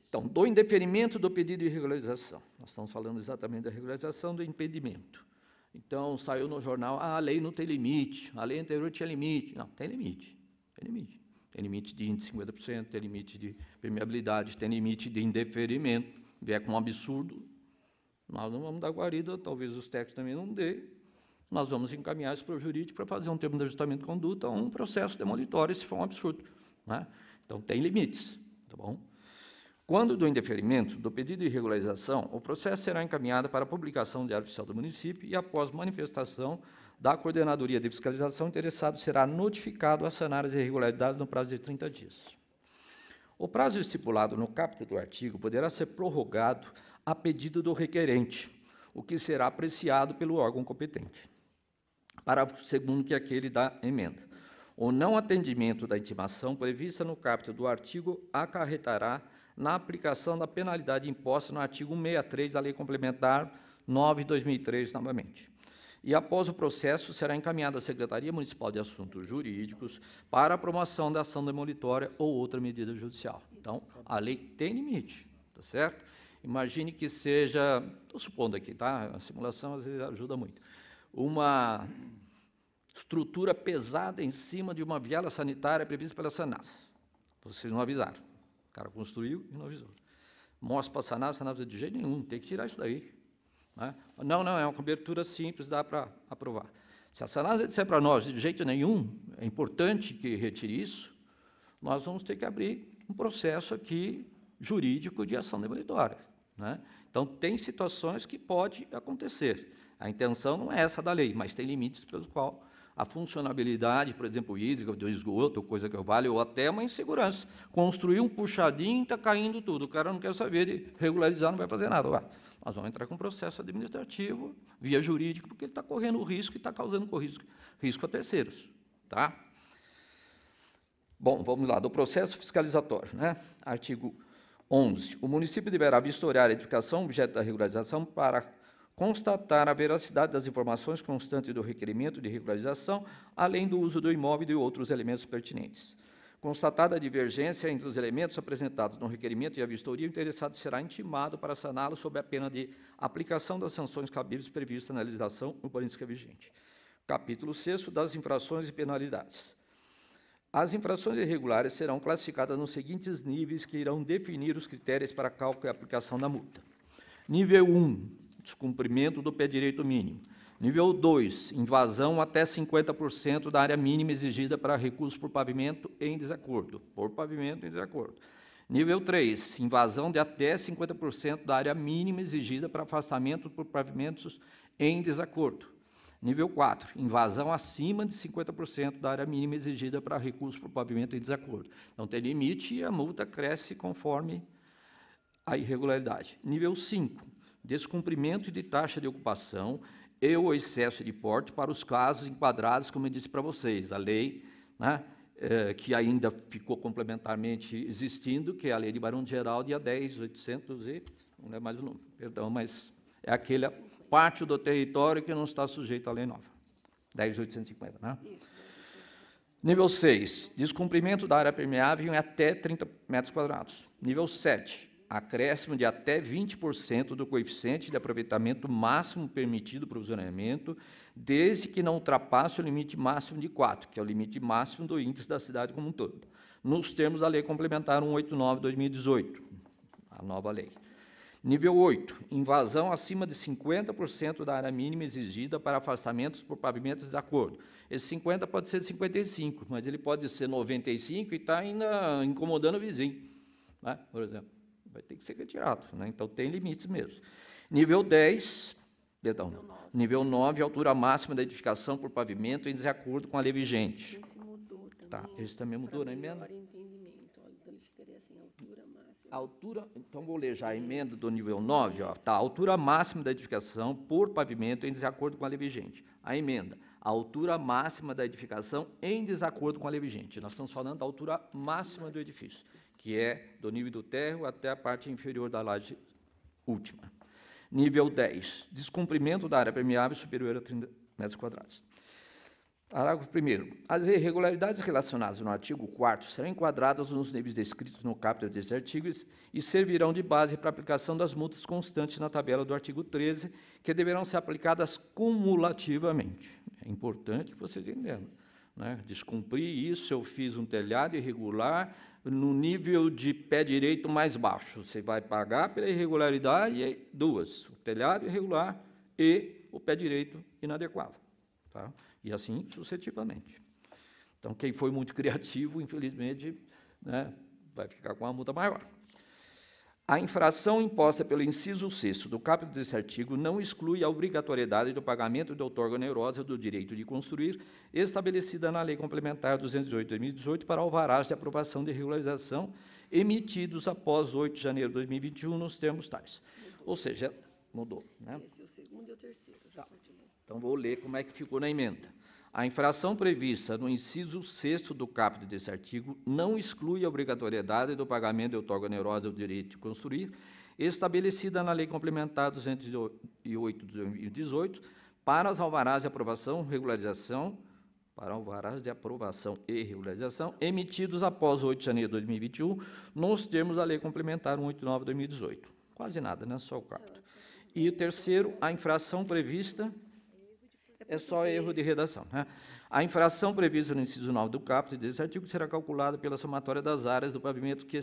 Então, do indeferimento do pedido de regularização. Nós estamos falando exatamente da regularização do impedimento. Então, saiu no jornal, a lei não tem limite, a lei anterior tinha limite. Não, tem limite, tem limite. Tem limite de índice de 50%, tem limite de permeabilidade, tem limite de indeferimento. Vier com um absurdo, nós não vamos dar guarida, talvez os técnicos também não dê. Nós vamos encaminhar isso para o jurídico para fazer um termo de ajustamento de conduta ou um processo demolitório, se for um absurdo. Né? Então, tem limites, tá bom? Quando do indeferimento do pedido de regularização, o processo será encaminhado para a publicação no Diário Oficial do Município e, após manifestação da Coordenadoria de Fiscalização, o interessado será notificado a sanar as irregularidades no prazo de 30 dias. O prazo estipulado no caput do artigo poderá ser prorrogado a pedido do requerente, o que será apreciado pelo órgão competente. Parágrafo 2º, que é aquele da emenda. O não atendimento da intimação prevista no caput do artigo acarretará na aplicação da penalidade imposta no artigo 163 da Lei Complementar 9/2003, novamente. E, após o processo, será encaminhado à Secretaria Municipal de Assuntos Jurídicos para a promoção da ação demolitória ou outra medida judicial. Então, a lei tem limite, tá certo? Imagine que seja, estou supondo aqui, tá? A simulação às vezes ajuda muito. Uma estrutura pesada em cima de uma viela sanitária prevista pela SANAS. Vocês não avisaram. O cara construiu e não avisou. Mostra para a SANAS de jeito nenhum, tem que tirar isso daí. Né? Não, é uma cobertura simples, dá para aprovar. Se a SANAS disser para nós de jeito nenhum, é importante que retire isso, nós vamos ter que abrir um processo aqui jurídico de ação demolitória. Né? Então, tem situações que pode acontecer. A intenção não é essa da lei, mas tem limites pelos quais a funcionalidade, por exemplo, hídrica, do esgoto, coisa que vale, ou até uma insegurança. Construir um puxadinho e está caindo tudo. O cara não quer saber de regularizar, não vai fazer nada. Ué, nós vamos entrar com um processo administrativo, via jurídico, porque ele está correndo o risco e está causando risco a terceiros. Tá? Bom, vamos lá, do processo fiscalizatório. Né? Artigo 11. O município deverá vistoriar a edificação objeto da regularização para constatar a veracidade das informações constantes do requerimento de regularização, além do uso do imóvel e de outros elementos pertinentes. Constatada a divergência entre os elementos apresentados no requerimento e a vistoria, o interessado será intimado para saná-lo sob a pena de aplicação das sanções cabíveis previstas na legislação urbanística vigente. Capítulo 6º das infrações e penalidades. As infrações irregulares serão classificadas nos seguintes níveis que irão definir os critérios para cálculo e aplicação da multa. Nível 1, descumprimento do pé direito mínimo. Nível 2, invasão até 50% da área mínima exigida para recurso por pavimento em desacordo. Por pavimento em desacordo. Nível 3, invasão de até 50% da área mínima exigida para afastamento por pavimentos em desacordo. Nível 4, invasão acima de 50% da área mínima exigida para recurso por pavimento em desacordo. Então, tem limite e a multa cresce conforme a irregularidade. Nível 5, descumprimento de taxa de ocupação e o excesso de porte para os casos enquadrados, como eu disse para vocês, a lei, né, que ainda ficou complementarmente existindo, que é a Lei de Barão de Geraldo, e a 10.800 e... não é mais o número, perdão, mas é aquela parte do território que não está sujeito à lei nova. 10.850, né? Nível 6, descumprimento da área permeável em até 30 metros quadrados. Nível 7, acréscimo de até 20% do coeficiente de aproveitamento máximo permitido para o zoneamento, desde que não ultrapasse o limite máximo de 4, que é o limite máximo do índice da cidade como um todo, nos termos da Lei Complementar 189/2018, a nova lei. Nível 8, invasão acima de 50% da área mínima exigida para afastamentos por pavimentos de desacordo. Esse 50 pode ser 55, mas ele pode ser 95 e está ainda incomodando o vizinho, né? Por exemplo. Vai ter que ser retirado, né? Então tem limites mesmo. Nível 10, perdão, nível 9, altura máxima da edificação por pavimento em desacordo com a lei vigente. Esse mudou também. Tá, esse também mudou na emenda? Para entendimento, olha, então ele ficaria assim, altura máxima A altura, então vou ler já a emenda do nível 9, ó, tá, a altura máxima da edificação por pavimento em desacordo com a lei vigente. A emenda, a altura máxima da edificação em desacordo com a lei vigente. Nós estamos falando da altura máxima do edifício, que é do nível do térreo até a parte inferior da laje última. Nível 10, descumprimento da área permeável superior a 30 metros quadrados. Parágrafo 1º. As irregularidades relacionadas no artigo 4º serão enquadradas nos níveis descritos no caput deste artigo e servirão de base para a aplicação das multas constantes na tabela do artigo 13, que deverão ser aplicadas cumulativamente. É importante que vocês entendam, né? Descumprir isso, eu fiz um telhado irregular no nível de pé direito mais baixo. Você vai pagar pela irregularidade e duas, o telhado irregular e o pé direito inadequado. Tá? E assim sucessivamente. Então, quem foi muito criativo, infelizmente, né, vai ficar com uma multa maior. A infração imposta pelo inciso 6º do caput desse artigo não exclui a obrigatoriedade do pagamento de outorga onerosa do direito de construir, estabelecida na Lei Complementar 208/2018 para alvarás de aprovação de regularização emitidos após 8 de janeiro de 2021 nos termos tais. Ou seja, mudou, né? Esse é o segundo e o terceiro. Já continua. Então, vou ler como é que ficou na emenda. A infração prevista no inciso 6º do caput desse artigo não exclui a obrigatoriedade do pagamento de outorga onerosa do direito de construir, estabelecida na Lei Complementar 208 de 2018, para as alvarás de aprovação, regularização, e regularização, emitidos após 8 de janeiro de 2021, nos termos da Lei Complementar 189 de 2018. Quase nada, né? Só o caput. E o terceiro, a infração prevista... É só erro de redação, né? A infração prevista no inciso 9 do caput desse artigo será calculada pela somatória das áreas do pavimento que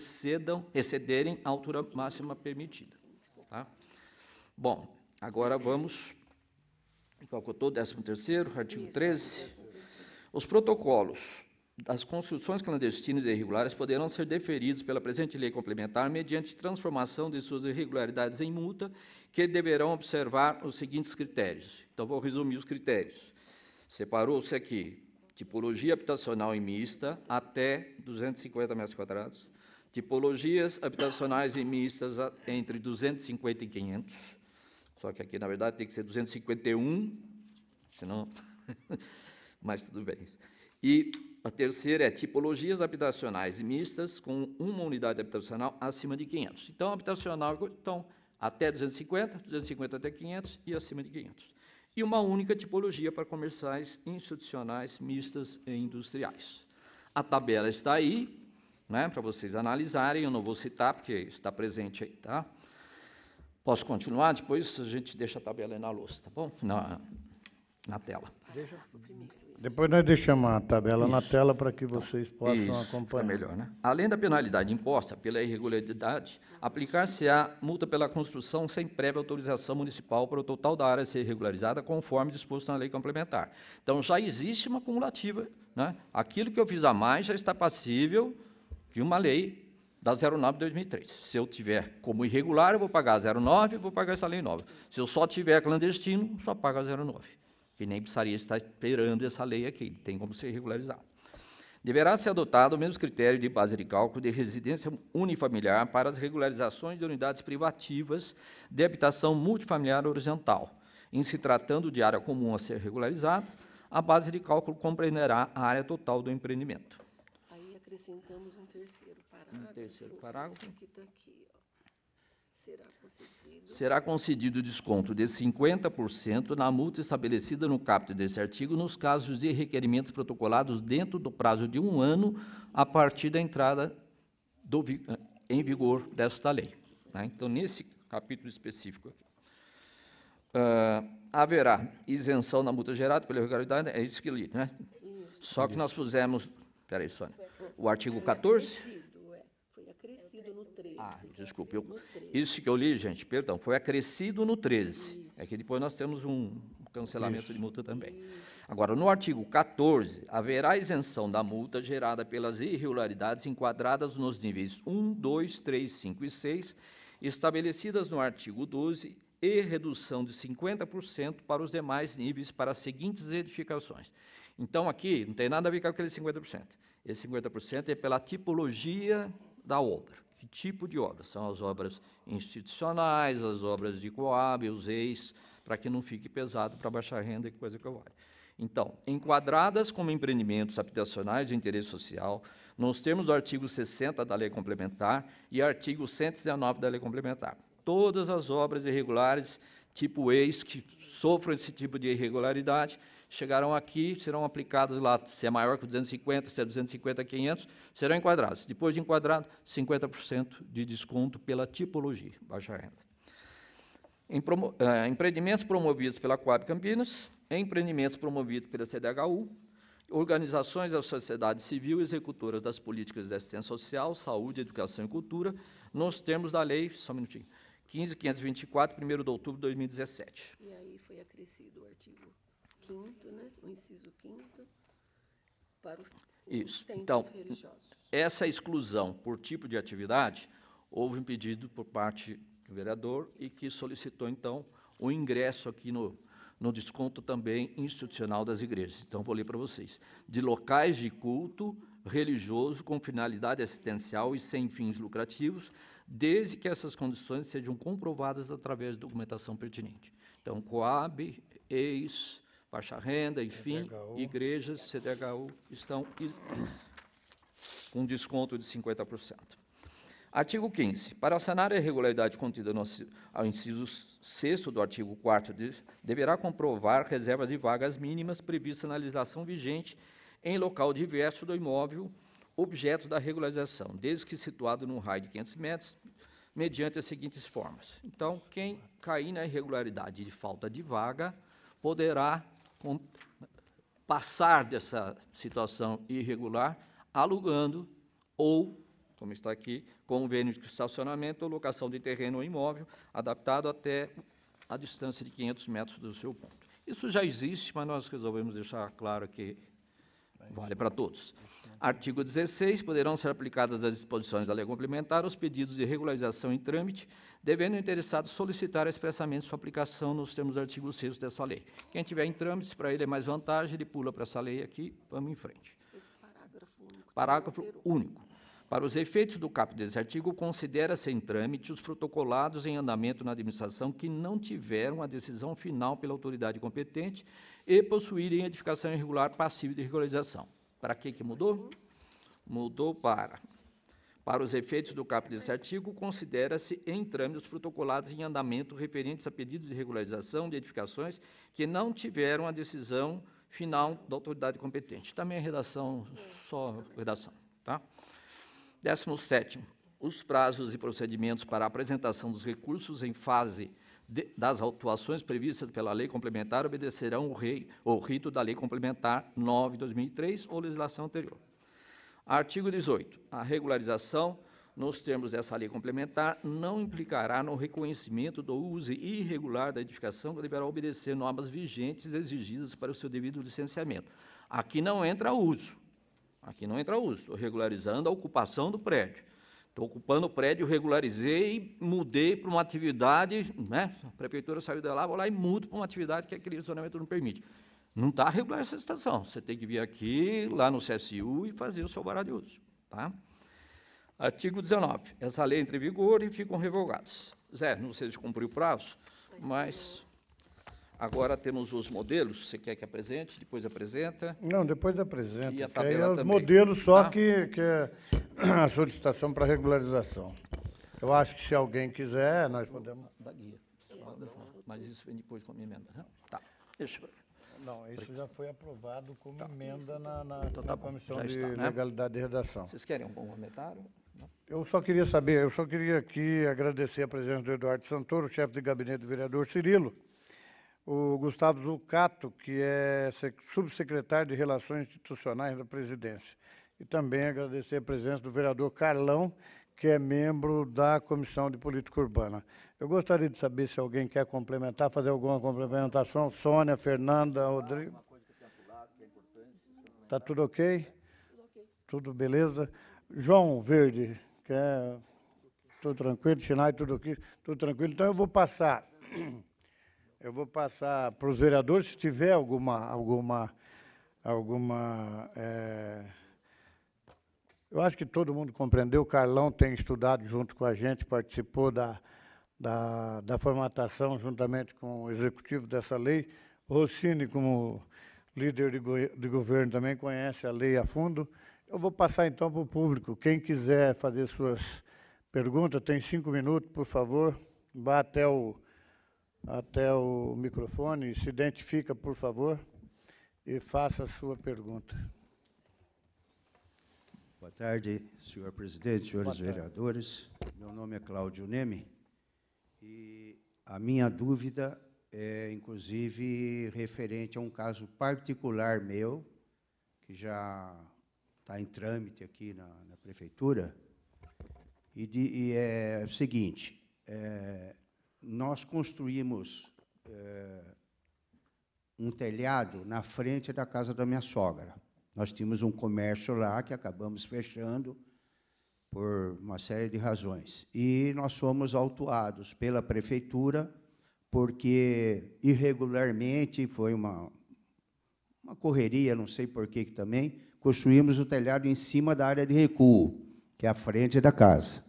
excederem a altura máxima permitida. Tá? Bom, agora vamos... Calculou 13º, artigo 13. Os protocolos das construções clandestinas e irregulares poderão ser deferidos pela presente lei complementar mediante transformação de suas irregularidades em multa, que deverão observar os seguintes critérios. Então, vou resumir os critérios. Separou-se aqui tipologia habitacional e mista até 250 metros quadrados, tipologias habitacionais e mistas entre 250 e 500, só que aqui, na verdade, tem que ser 251, senão... mas tudo bem. E a terceira é tipologias habitacionais e mistas com uma unidade habitacional acima de 500. Então, habitacional, então, até 250, 250 até 500 e acima de 500. E uma única tipologia para comerciais, institucionais, mistas e industriais. A tabela está aí, né, para vocês analisarem, eu não vou citar, porque está presente aí, tá? Posso continuar? Depois a gente deixa a tabela aí na louça, tá bom? Na tela. Depois nós deixamos a tabela na tela para que vocês possam acompanhar. É melhor, né? Além da penalidade imposta pela irregularidade, aplicar-se-á multa pela construção sem prévia autorização municipal para o total da área ser regularizada, conforme disposto na lei complementar. Então, já existe uma cumulativa, né? Aquilo que eu fiz a mais já está passível de uma lei da 09 de 2003. Se eu tiver como irregular, eu vou pagar 09 e vou pagar essa lei nova. Se eu só tiver clandestino, só pago a 09. Que nem precisaria estar esperando essa lei aqui, tem como ser regularizado. Deverá ser adotado o mesmo critério de base de cálculo de residência unifamiliar para as regularizações de unidades privativas de habitação multifamiliar horizontal. Em se tratando de área comum a ser regularizada, a base de cálculo compreenderá a área total do empreendimento. Aí acrescentamos um terceiro parágrafo. Um terceiro parágrafo. Que está aqui, ó. Será concedido desconto de 50% na multa estabelecida no caput desse artigo nos casos de requerimentos protocolados dentro do prazo de 1 ano a partir da entrada em vigor desta lei. Né? Então, nesse capítulo específico aqui, haverá isenção da multa gerada pela irregularidade, é isso que eu li, né? Isso. Só que nós pusemos, peraí, Sônia, o artigo 14... No 13. Ah, desculpe. Isso que eu li, gente, perdão, foi acrescido no 13. Isso. É que depois nós temos um cancelamento de multa também. Isso. Agora, no artigo 14, haverá isenção da multa gerada pelas irregularidades enquadradas nos níveis 1, 2, 3, 5 e 6, estabelecidas no artigo 12, e redução de 50% para os demais níveis para as seguintes edificações. Então, aqui, não tem nada a ver com aquele 50%. Esse 50% é pela tipologia da obra, Que tipo de obras? São as obras institucionais, as obras de Coab, os EIs, para que não fique pesado para baixar renda e coisa que eu vale. Então, enquadradas como empreendimentos habitacionais de interesse social, nos termos do artigo 60 da Lei Complementar e artigo 119 da Lei Complementar. Todas as obras irregulares, tipo EIs, que sofram esse tipo de irregularidade, chegarão aqui, serão aplicados lá, se é maior que 250, se é 250 a 500, serão enquadrados. Depois de enquadrado, 50% de desconto pela tipologia, baixa renda. Empreendimentos promovidos pela Coab Campinas, empreendimentos promovidos pela CDHU, organizações da sociedade civil executoras das políticas de assistência social, saúde, educação e cultura, nos termos da lei, só um minutinho, 15.524, 1º de outubro de 2017. E aí foi acrescido o artigo 5º, né? O inciso 5º, para os Isso. templos Então, religiosos. essa exclusão por tipo de atividade, houve um pedido por parte do vereador e que solicitou, então, o ingresso aqui no desconto também institucional das igrejas. Então, vou ler para vocês. De locais de culto religioso com finalidade assistencial e sem fins lucrativos, desde que essas condições sejam comprovadas através de documentação pertinente. Então, Coab, EIs, baixa renda, enfim, CDHU. igrejas, CDHU, estão com desconto de 50%. Artigo 15. Para sanar a irregularidade contida ao inciso 6º do artigo 4º, deverá comprovar reservas de vagas mínimas previstas na legislação vigente em local diverso do imóvel objeto da regularização, desde que situado num raio de 500 metros, mediante as seguintes formas. Então, quem cair na irregularidade de falta de vaga poderá passar dessa situação irregular alugando ou, como está aqui, convênio de estacionamento ou locação de terreno ou imóvel adaptado até a distância de 500 metros do seu ponto. Isso já existe, mas nós resolvemos deixar claro que vale para todos. Artigo 16. Poderão ser aplicadas as disposições da lei complementar aos pedidos de regularização em trâmite, devendo o interessado solicitar expressamente sua aplicação nos termos do artigo 6º dessa lei. Quem tiver em trâmites, para ele é mais vantagem, ele pula para essa lei aqui, vamos em frente. Esse parágrafo único. Parágrafo único. Para os efeitos do caput desse artigo, considera-se em trâmite os protocolados em andamento na administração que não tiveram a decisão final pela autoridade competente e possuírem edificação irregular passiva de regularização. Para que mudou? Mudou para os efeitos do caput desse artigo, considera-se em trâmite os protocolados em andamento referentes a pedidos de regularização de edificações que não tiveram a decisão final da autoridade competente. Também a redação, só redação, tá? 17º, os prazos e procedimentos para a apresentação dos recursos em fase das autuações previstas pela lei complementar obedecerão o rito da lei complementar 9/2003 ou legislação anterior. Artigo 18. A regularização, nos termos dessa lei complementar, não implicará no reconhecimento do uso irregular da edificação, que deverá obedecer normas vigentes exigidas para o seu devido licenciamento. Aqui não entra uso. Aqui não entra uso, estou regularizando a ocupação do prédio. Estou ocupando o prédio, regularizei, mudei para uma atividade, né? A prefeitura saiu de lá, vou lá e mudo para uma atividade que aquele zonamento não permite. Não está regular essa situação. Você tem que vir aqui, lá no CSU, e fazer o seu alvará de uso. Tá? Artigo 19. Essa lei entra em vigor e ficam revogados. Zé, não sei se cumpriu o prazo, mas agora temos os modelos. Você quer que apresente? Depois apresenta. Não, depois apresenta. E a que aí tabela é os também. modelos só Tá? que é a solicitação para regularização. Eu acho que se alguém quiser, nós podemos... Da guia. Mas isso vem depois com a minha emenda. Né? Tá. Deixa eu... Não, isso já foi aprovado como emenda na tá bom, Comissão já de está, né? Legalidade e Redação. Vocês querem algum comentário? Não? Eu só queria saber, eu só queria aqui agradecer a presença do Eduardo Santoro, chefe de gabinete do vereador Cirilo, o Gustavo Zucato, que é subsecretário de Relações Institucionais da Presidência, e também agradecer a presença do vereador Carlão, que é membro da Comissão de Política Urbana. Eu gostaria de saber se alguém quer complementar, fazer alguma complementação. Sônia, Fernanda, Rodrigo. Está tudo ok? Tudo beleza? João Verde, quer? Tudo tranquilo? Sinai, tudo aqui? Tudo tranquilo? Então eu vou passar para os vereadores, se tiver Eu acho que todo mundo compreendeu. O Carlão tem estudado junto com a gente, participou da formatação juntamente com o executivo dessa lei. O Rossini, como líder de governo, também conhece a lei a fundo. Eu vou passar, então, para o público. Quem quiser fazer suas perguntas, tem 5 minutos, por favor. Vá até o microfone, se identifica, por favor, e faça a sua pergunta. Boa tarde, senhor presidente, senhores vereadores. Meu nome é Cláudio Neme e a minha dúvida é, inclusive, referente a um caso particular meu, que já está em trâmite aqui na prefeitura, e é o seguinte, nós construímos um telhado na frente da casa da minha sogra. Nós tínhamos um comércio lá que acabamos fechando por uma série de razões. E nós fomos autuados pela prefeitura porque, irregularmente, foi uma correria, não sei por que também, construímos o telhado em cima da área de recuo, que é a frente da casa.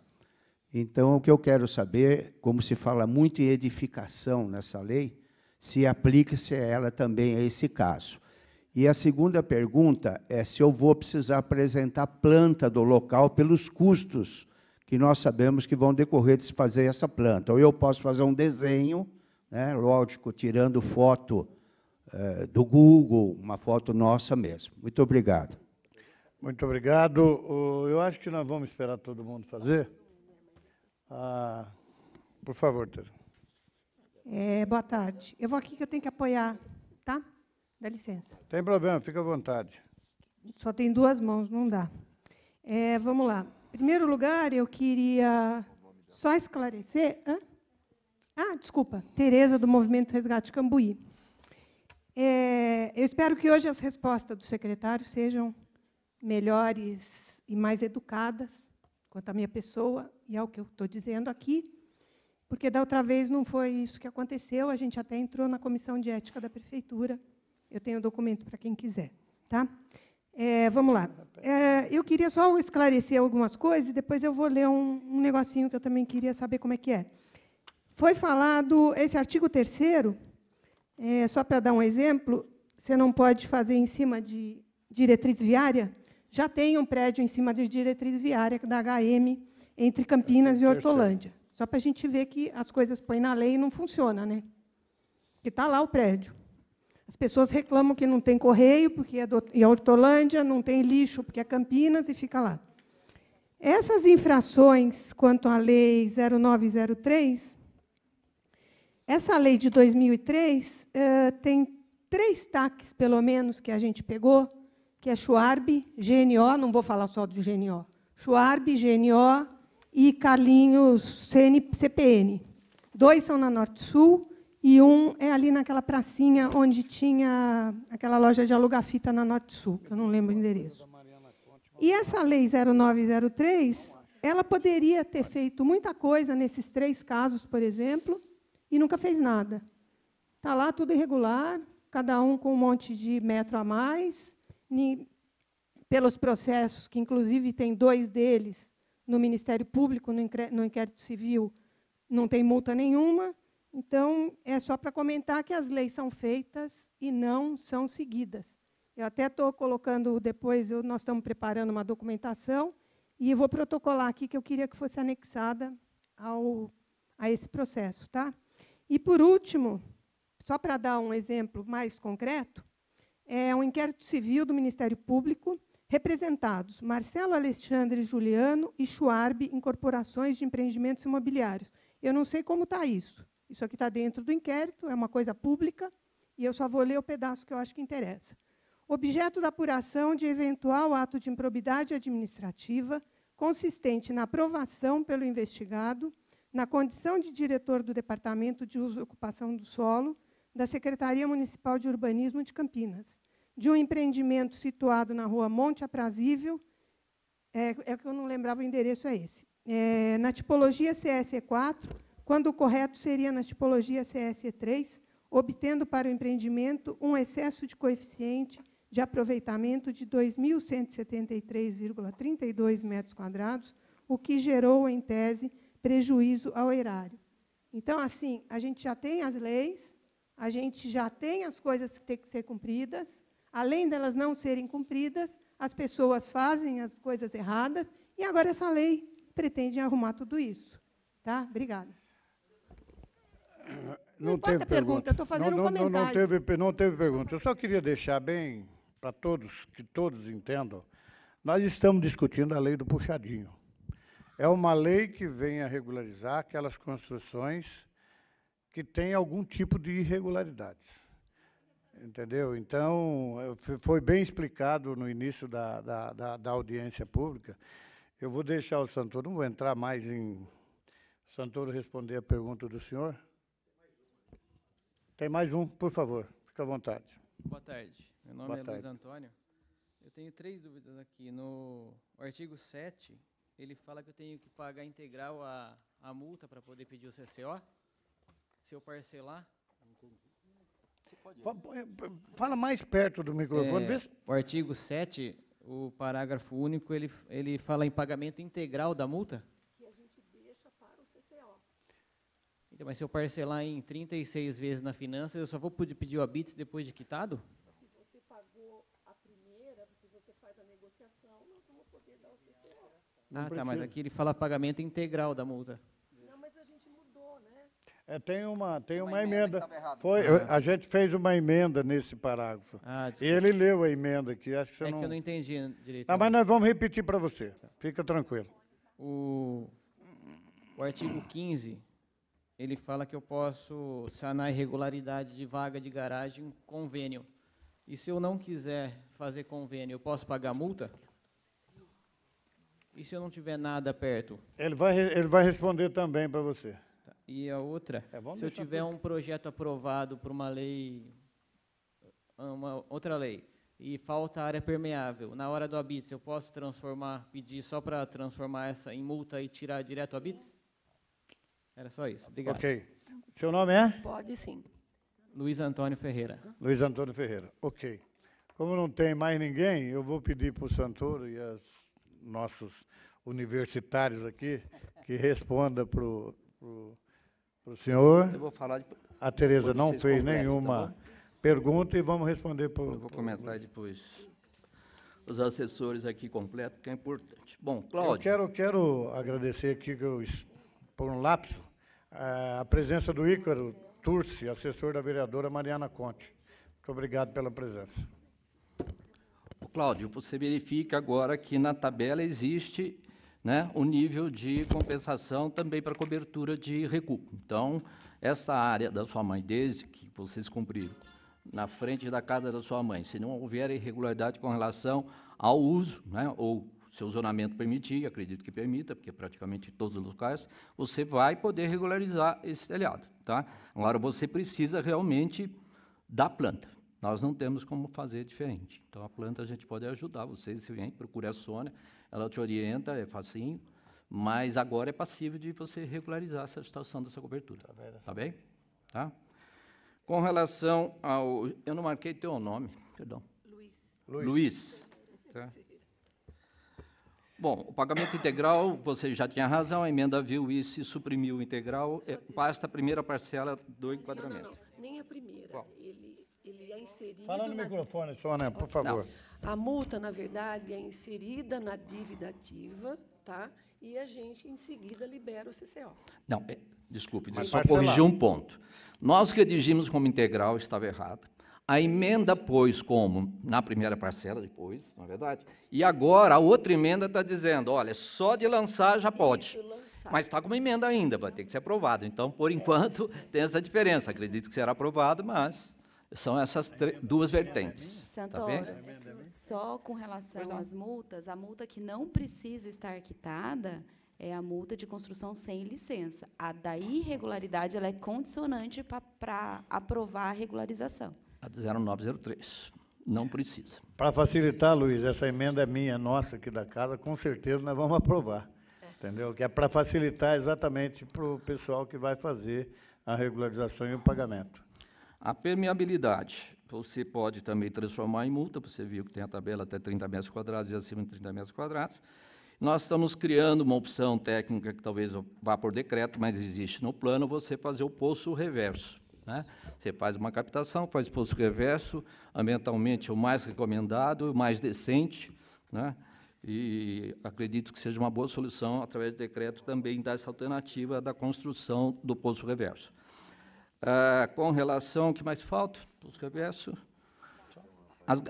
Então, o que eu quero saber, como se fala muito em edificação nessa lei, se aplica-se a ela também a esse caso. E a segunda pergunta é se eu vou precisar apresentar planta do local pelos custos que nós sabemos que vão decorrer de se fazer essa planta. Ou eu posso fazer um desenho, né, lógico, tirando foto do Google, uma foto nossa mesmo. Muito obrigado. Muito obrigado. Eu acho que nós vamos esperar todo mundo fazer. Por favor, Tereza. Boa tarde. Eu vou aqui que eu tenho que apoiar, tá? Dá licença. Tem problema, fica à vontade. Só tem 2 mãos, não dá. Vamos lá. Em primeiro lugar, eu queria só esclarecer... desculpa. Tereza, do Movimento Resgate Cambuí. Eu espero que hoje as respostas do secretário sejam melhores e mais educadas quanto à minha pessoa e ao que eu estou dizendo aqui, porque da outra vez não foi isso que aconteceu, a gente até entrou na comissão de ética da prefeitura. Eu tenho o documento para quem quiser. Tá? Vamos lá. Eu queria só esclarecer algumas coisas, e depois eu vou ler um negocinho que eu também queria saber como é que é. Foi falado, esse artigo 3º, só para dar um exemplo, você não pode fazer em cima de diretriz viária, já tem um prédio em cima de diretriz viária da HM entre Campinas e Hortolândia. Só para a gente ver que as coisas põem na lei e não funciona, né? Porque está lá o prédio. As pessoas reclamam que não tem correio, porque é Hortolândia, não tem lixo, porque é Campinas, e fica lá. Essas infrações quanto à Lei 0903, essa lei de 2003 tem 3 taques, pelo menos, que a gente pegou, que é Schwab, GNO, não vou falar só do GNO, Schwab, GNO e Carlinhos CPN. 2 são na Norte-Sul, e um é ali naquela pracinha onde tinha aquela loja de alugar-fita na Norte-Sul, que eu não lembro o endereço. E essa lei 0903, ela poderia ter feito muita coisa nesses 3 casos, por exemplo, e nunca fez nada. Está lá tudo irregular, cada um com um monte de metro a mais, pelos processos, que, inclusive, tem 2 deles no Ministério Público, no inquérito civil, não tem multa nenhuma. Então, é só para comentar que as leis são feitas e não são seguidas. Eu até estou colocando, depois, nós estamos preparando uma documentação, e vou protocolar aqui que eu queria que fosse anexada a esse processo. Tá? E, por último, só para dar um exemplo mais concreto, é um inquérito civil do Ministério Público, representados Marcelo Alexandre Juliano e Schwab, Incorporações de Empreendimentos Imobiliários. Eu não sei como está isso. Isso aqui está dentro do inquérito, é uma coisa pública, e eu só vou ler o pedaço que eu acho que interessa. Objeto da apuração de eventual ato de improbidade administrativa consistente na aprovação pelo investigado, na condição de diretor do Departamento de Uso e Ocupação do Solo da Secretaria Municipal de Urbanismo de Campinas, de um empreendimento situado na Rua Monte Aprazível, que eu não lembrava o endereço, é esse, na tipologia CSE4, quando o correto seria na tipologia CSE3, obtendo para o empreendimento um excesso de coeficiente de aproveitamento de 2.173,32 metros quadrados, o que gerou, em tese, prejuízo ao erário. Então, assim, a gente já tem as leis, a gente já tem as coisas que têm que ser cumpridas, além delas não serem cumpridas, as pessoas fazem as coisas erradas, e agora essa lei pretende arrumar tudo isso. Tá? Obrigada. Não importa a pergunta, eu estou fazendo um comentário. Não teve pergunta. Eu só queria deixar bem para todos, que todos entendam, nós estamos discutindo a lei do puxadinho. É uma lei que vem a regularizar aquelas construções que têm algum tipo de irregularidades. Entendeu? Então, foi bem explicado no início da audiência pública. Eu vou deixar o Santoro, não vou entrar mais em Santoro responder a pergunta do senhor. Tem mais um, por favor, fique à vontade. Boa tarde, meu nome é Luiz Antônio. Eu tenho 3 dúvidas aqui. No artigo 7, ele fala que eu tenho que pagar integral a multa para poder pedir o CCO. Se eu parcelar... Fala mais perto do microfone. O artigo 7, o parágrafo único, ele fala em pagamento integral da multa? Que a gente deixa para o CCO. Então, mas se eu parcelar em 36 vezes na finança, eu só vou pedir o habite depois de quitado? Se você pagou a primeira, se você faz a negociação, nós vamos poder dar o CCO. Tá, mas aqui ele fala pagamento integral da multa. Não, mas a gente mudou, né? Tem uma emenda. A gente fez uma emenda nesse parágrafo. E ele leu a emenda aqui. Acho que que eu não entendi direito. Mas nós vamos repetir para você. Fica tranquilo. O artigo 15, ele fala que eu posso sanar irregularidade de vaga de garagem em convênio. E se eu não quiser fazer convênio, eu posso pagar multa? E se eu não tiver nada perto? Ele vai responder também para você. E a outra, se eu tiver um projeto aprovado por uma lei, uma outra lei, e falta área permeável, na hora do habite, eu posso pedir só para transformar essa em multa e tirar direto o habite? Era só isso. Obrigado. Ok. Seu nome é? Pode sim. Luiz Antônio Ferreira. Luiz Antônio Ferreira. Ok. Como não tem mais ninguém, eu vou pedir para o Santoro e os nossos universitários aqui que responda para o senhor. Eu vou falar a Tereza não fez nenhuma pergunta e vamos responder por... Eu vou comentar depois. Os assessores aqui completos, que é importante. Bom, Cláudio... Eu quero agradecer aqui, por um lapso, a presença do Ícaro Turci, assessor da vereadora Mariana Conte. Muito obrigado pela presença. Cláudio, você verifica agora que na tabela existe, né, o nível de compensação também para cobertura de recuo. Então, essa área da sua mãe, desde que vocês cumpriram, na frente da casa da sua mãe, se não houver irregularidade com relação ao uso, né, ou seu zonamento permitir, acredito que permita, porque praticamente em todos os locais, você vai poder regularizar esse telhado. Tá? Agora, você precisa realmente da planta. Nós não temos como fazer diferente. Então, a planta a gente pode ajudar vocês, se vem, procure a Sônia, ela te orienta, é facinho, mas agora é passível de você regularizar essa situação dessa cobertura. Tá bem? Tá? Com relação ao... Eu não marquei teu nome, perdão. Luiz. Tá? Bom, o pagamento integral, você já tinha razão, a emenda viu isso e suprimiu o integral, basta a primeira parcela do enquadramento. Não, nem a primeira. Qual? Ele é inserido... Fala no microfone, Sônia, por favor. Não. A multa, na verdade, é inserida na dívida ativa, tá? E a gente, em seguida, libera o CCO. Não, desculpe, deixa eu só corrigir um ponto. Nós redigimos como integral, estava errado. A emenda pôs como na primeira parcela, depois, na verdade, e agora a outra emenda está dizendo, olha, só de lançar já pode, mas está como emenda ainda, vai ter que ser aprovado. Então, por enquanto, tem essa diferença. Acredito que será aprovado, mas são essas duas vertentes. Santoro, só com relação às multas, a multa que não precisa estar quitada é a multa de construção sem licença. A da irregularidade ela é condicionante para aprovar a regularização. A de 0903. Não precisa. Para facilitar, Luiz, essa emenda é minha, nossa, aqui da casa, com certeza nós vamos aprovar. Entendeu? Que é para facilitar exatamente para o pessoal que vai fazer a regularização e o pagamento. A permeabilidade, você pode também transformar em multa, você viu que tem a tabela até 30 metros quadrados e acima de 30 metros quadrados. Nós estamos criando uma opção técnica que talvez vá por decreto, mas existe no plano, você fazer o poço reverso, né? Você faz uma captação, faz poço reverso, ambientalmente o mais recomendado, o mais decente, né? E acredito que seja uma boa solução, através do decreto, também dar essa alternativa da construção do poço reverso. Com relação ao que mais falta, poço reverso,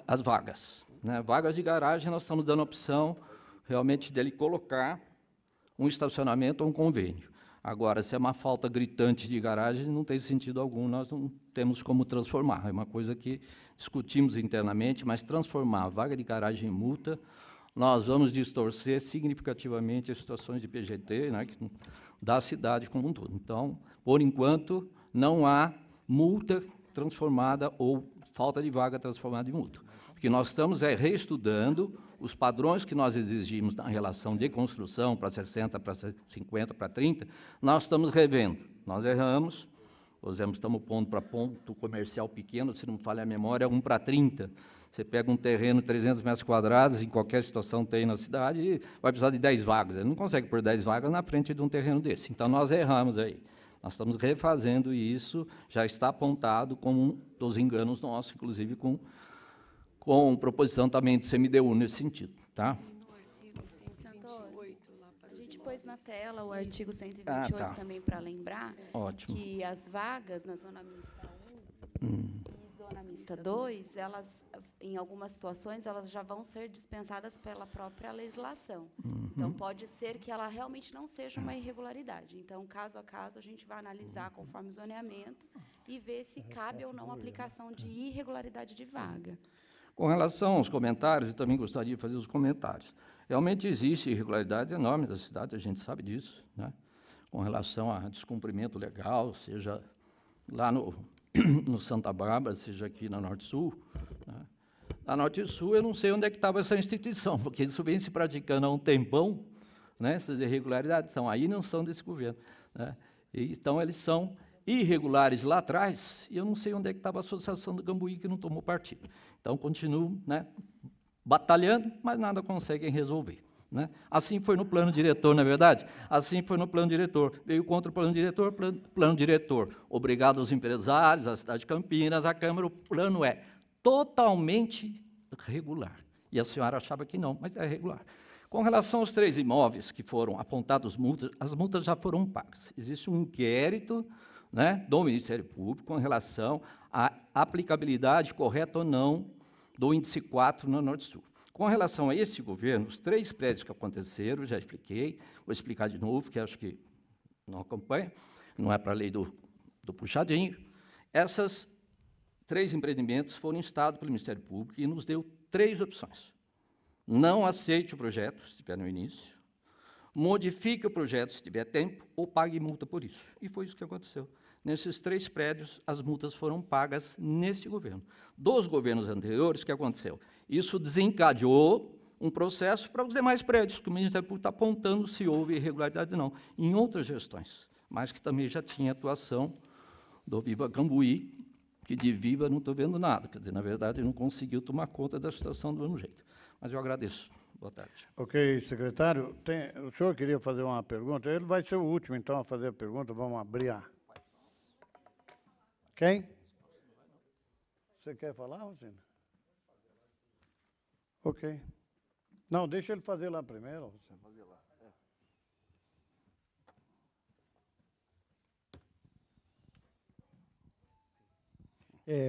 as vagas, né? Vagas de garagem, nós estamos dando a opção, realmente, dele colocar um estacionamento ou um convênio. Agora, se é uma falta gritante de garagem, não tem sentido algum, nós não temos como transformar. É uma coisa que discutimos internamente, mas transformar a vaga de garagem em multa, nós vamos distorcer significativamente as situações de PGT, né, da cidade como um todo. Então, por enquanto, não há multa transformada ou falta de vaga transformada em multa. O que nós estamos reestudando os padrões que nós exigimos na relação de construção para 60, para 50, para 30, nós estamos revendo. Nós erramos, por exemplo, estamos pondo para ponto comercial pequeno, se não me falha a memória, 1 para 30. Você pega um terreno, 300 metros quadrados, em qualquer situação tem na cidade, e vai precisar de 10 vagas. Ele não consegue pôr 10 vagas na frente de um terreno desse. Então, nós erramos aí. Nós estamos refazendo isso, já está apontado como um dos enganos nossos, inclusive com proposição também do CMDU nesse sentido. Tá? A gente pôs na tela o artigo 128 também para lembrar. Ótimo. Que as vagas na zona mista 1 e zona mista 2, elas, em algumas situações, elas já vão ser dispensadas pela própria legislação. Então, pode ser que ela realmente não seja uma irregularidade. Então, caso a caso, a gente vai analisar conforme o zoneamento e ver se cabe ou não a aplicação de irregularidade de vaga. Com relação aos comentários, eu também gostaria de fazer os comentários. Realmente existe irregularidades enormes da cidade, a gente sabe disso, né? Com relação a descumprimento legal, seja lá no Santa Bárbara, seja aqui na Norte-Sul, né? Na Norte-Sul, eu não sei onde é que estava essa instituição, porque isso vem se praticando há um tempão, né? Essas irregularidades estão aí, não são desse governo, né? E, então, eles são irregulares lá atrás, e eu não sei onde é que estava a Associação do Cambuí, que não tomou partido. Então, continuo, né, batalhando, mas nada conseguem resolver, né? Assim foi no plano diretor, não é verdade? Assim foi no plano diretor. Veio contra o plano diretor. Obrigado aos empresários, à cidade de Campinas, à Câmara, o plano é totalmente regular. E a senhora achava que não, mas é regular. Com relação aos 3 imóveis que foram apontados multas, as multas já foram pagas. Existe um inquérito, né, do Ministério Público com relação à aplicabilidade correta ou não do índice 4 no Norte-Sul. Com relação a esse governo, os 3 prédios que aconteceram, já expliquei, vou explicar de novo, que acho que não acompanha, não é para a lei do puxadinho. Essas 3 empreendimentos foram instados pelo Ministério Público e nos deu 3 opções. Não aceite o projeto, se estiver no início, modifique o projeto se tiver tempo, ou pague multa por isso. E foi isso que aconteceu. Nesses 3 prédios, as multas foram pagas neste governo. Dos governos anteriores, o que aconteceu? Isso desencadeou um processo para os demais prédios, que o Ministério Público está apontando se houve irregularidade ou não, em outras gestões, mas que também já tinha atuação do Viva Cambuí, que de Viva não estou vendo nada. Quer dizer, na verdade, não conseguiu tomar conta da situação do mesmo jeito. Mas eu agradeço. Boa tarde. Ok, secretário. O senhor queria fazer uma pergunta? Ele vai ser o último, então, a fazer a pergunta. Vamos abrir. Quem? Você quer falar, Rosina? Ok. Não, deixa ele fazer lá primeiro, Rosina. Fazer lá.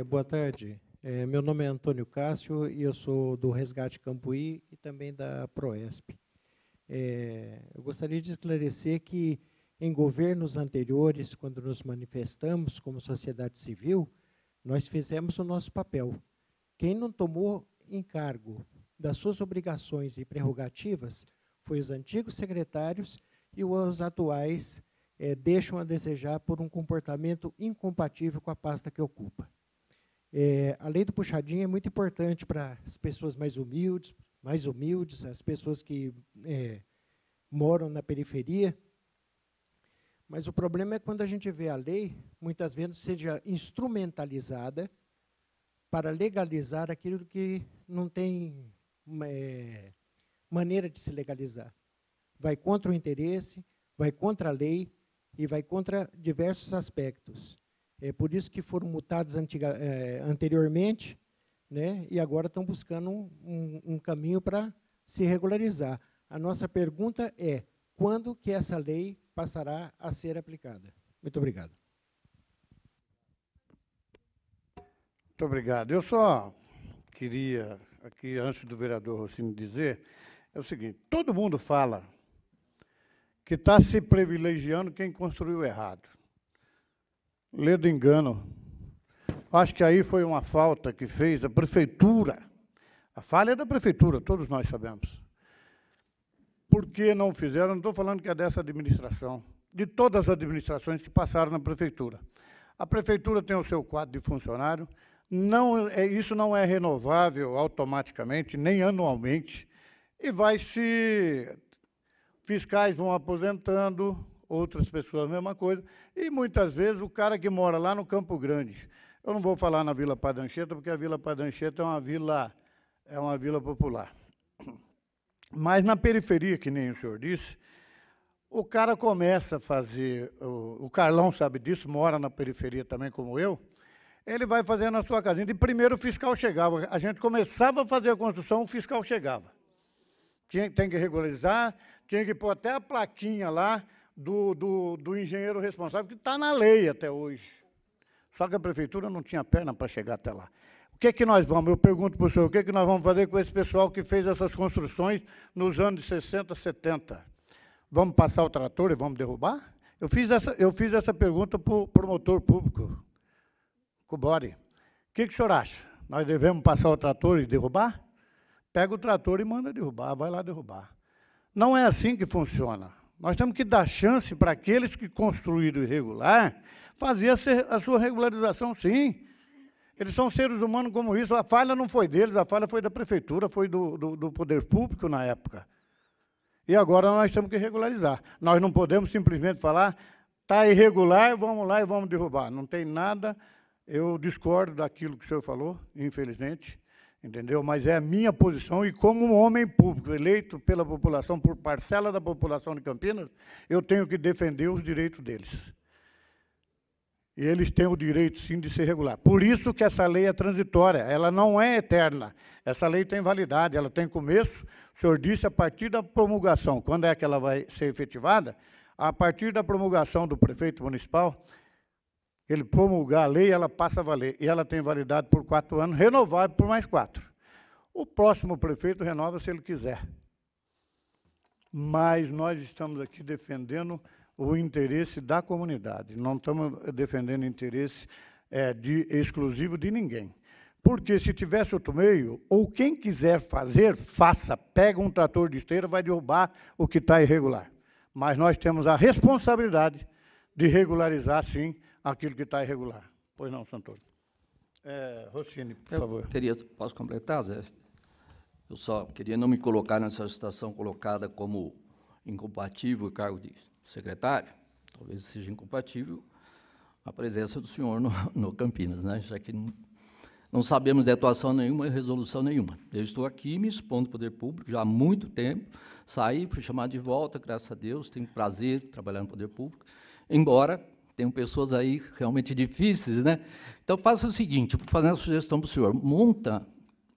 Boa tarde. Meu nome é Antônio Cássio e eu sou do Resgate Cambuí e também da Proesp. Eu gostaria de esclarecer que, em governos anteriores, quando nos manifestamos como sociedade civil, nós fizemos o nosso papel. Quem não tomou encargo das suas obrigações e prerrogativas foi os antigos secretários e os atuais deixam a desejar por um comportamento incompatível com a pasta que ocupa. A lei do puxadinho é muito importante para as pessoas mais humildes, as pessoas que moram na periferia, Mas o problema é quando a gente vê a lei, muitas vezes, seja instrumentalizada para legalizar aquilo que não tem maneira de se legalizar. Vai contra o interesse, vai contra a lei e vai contra diversos aspectos. É por isso que foram multados anteriormente, né, e agora estão buscando um caminho para se regularizar. A nossa pergunta é, quando que essa lei passará a ser aplicada? Muito obrigado. Muito obrigado. Eu só queria, aqui, antes do vereador Rossini dizer, é o seguinte, todo mundo fala que está se privilegiando quem construiu errado. Lê do engano. Acho que aí foi uma falta que fez a prefeitura. A falha é da prefeitura, todos nós sabemos. Por que não fizeram? Não estou falando que é dessa administração, de todas as administrações que passaram na prefeitura. A prefeitura tem o seu quadro de funcionário, isso não é renovável automaticamente, nem anualmente, e fiscais vão aposentando, outras pessoas a mesma coisa, e muitas vezes o cara que mora lá no Campo Grande, eu não vou falar na Vila Padre Anchieta, porque a Vila Padre Anchieta é uma vila popular. Mas na periferia, que nem o senhor disse, o cara começa a fazer, o Carlão sabe disso, mora na periferia também como eu, ele vai fazendo a sua casinha, e primeiro o fiscal chegava, a gente começava a fazer a construção, o fiscal chegava. Tem que regularizar, tinha que pôr até a plaquinha lá do engenheiro responsável, que está na lei até hoje. Só que a prefeitura não tinha perna para chegar até lá. O que é que nós vamos, eu pergunto para o senhor, o que é que nós vamos fazer com esse pessoal que fez essas construções nos anos de 60, 70? Vamos passar o trator e vamos derrubar? Eu fiz essa pergunta para o promotor público, Cubori. O que o senhor acha? Nós devemos passar o trator e derrubar? Pega o trator e manda derrubar, vai lá derrubar. Não é assim que funciona. Nós temos que dar chance para aqueles que construíram irregular fazer a sua regularização, sim. Eles são seres humanos como isso. A falha não foi deles, a falha foi da prefeitura, foi do poder público na época. E agora nós temos que regularizar. Nós não podemos simplesmente falar, está irregular, vamos lá e vamos derrubar. Não tem nada, eu discordo daquilo que o senhor falou, infelizmente, entendeu? Mas é a minha posição e como um homem público eleito pela população, por parcela da população de Campinas, eu tenho que defender os direitos deles. E eles têm o direito, sim, de ser regular. Por isso que essa lei é transitória, ela não é eterna. Essa lei tem validade, ela tem começo. O senhor disse, a partir da promulgação, quando é que ela vai ser efetivada? A partir da promulgação do prefeito municipal, ele promulgar a lei, ela passa a valer. E ela tem validade por 4 anos, renovável por mais 4. O próximo prefeito renova se ele quiser. Mas nós estamos aqui defendendo o interesse da comunidade. Não estamos defendendo interesse exclusivo de ninguém. Porque se tivesse outro meio, ou quem quiser fazer, faça. Pega um trator de esteira, vai derrubar o que está irregular. Mas nós temos a responsabilidade de regularizar, sim, aquilo que está irregular. Pois não, Santoro. Rossini, por favor. Posso completar, Zé? Eu só queria não me colocar nessa situação colocada como incompatível o cargo de secretário. Talvez seja incompatível a presença do senhor no Campinas, né? Já que não sabemos de atuação nenhuma e resolução nenhuma. Eu estou aqui me expondo ao poder público já há muito tempo, saí, fui chamado de volta, graças a Deus, tenho prazer de trabalhar no poder público, embora tenham pessoas aí realmente difíceis, né? Então, faça o seguinte, vou fazer uma sugestão para o senhor, monta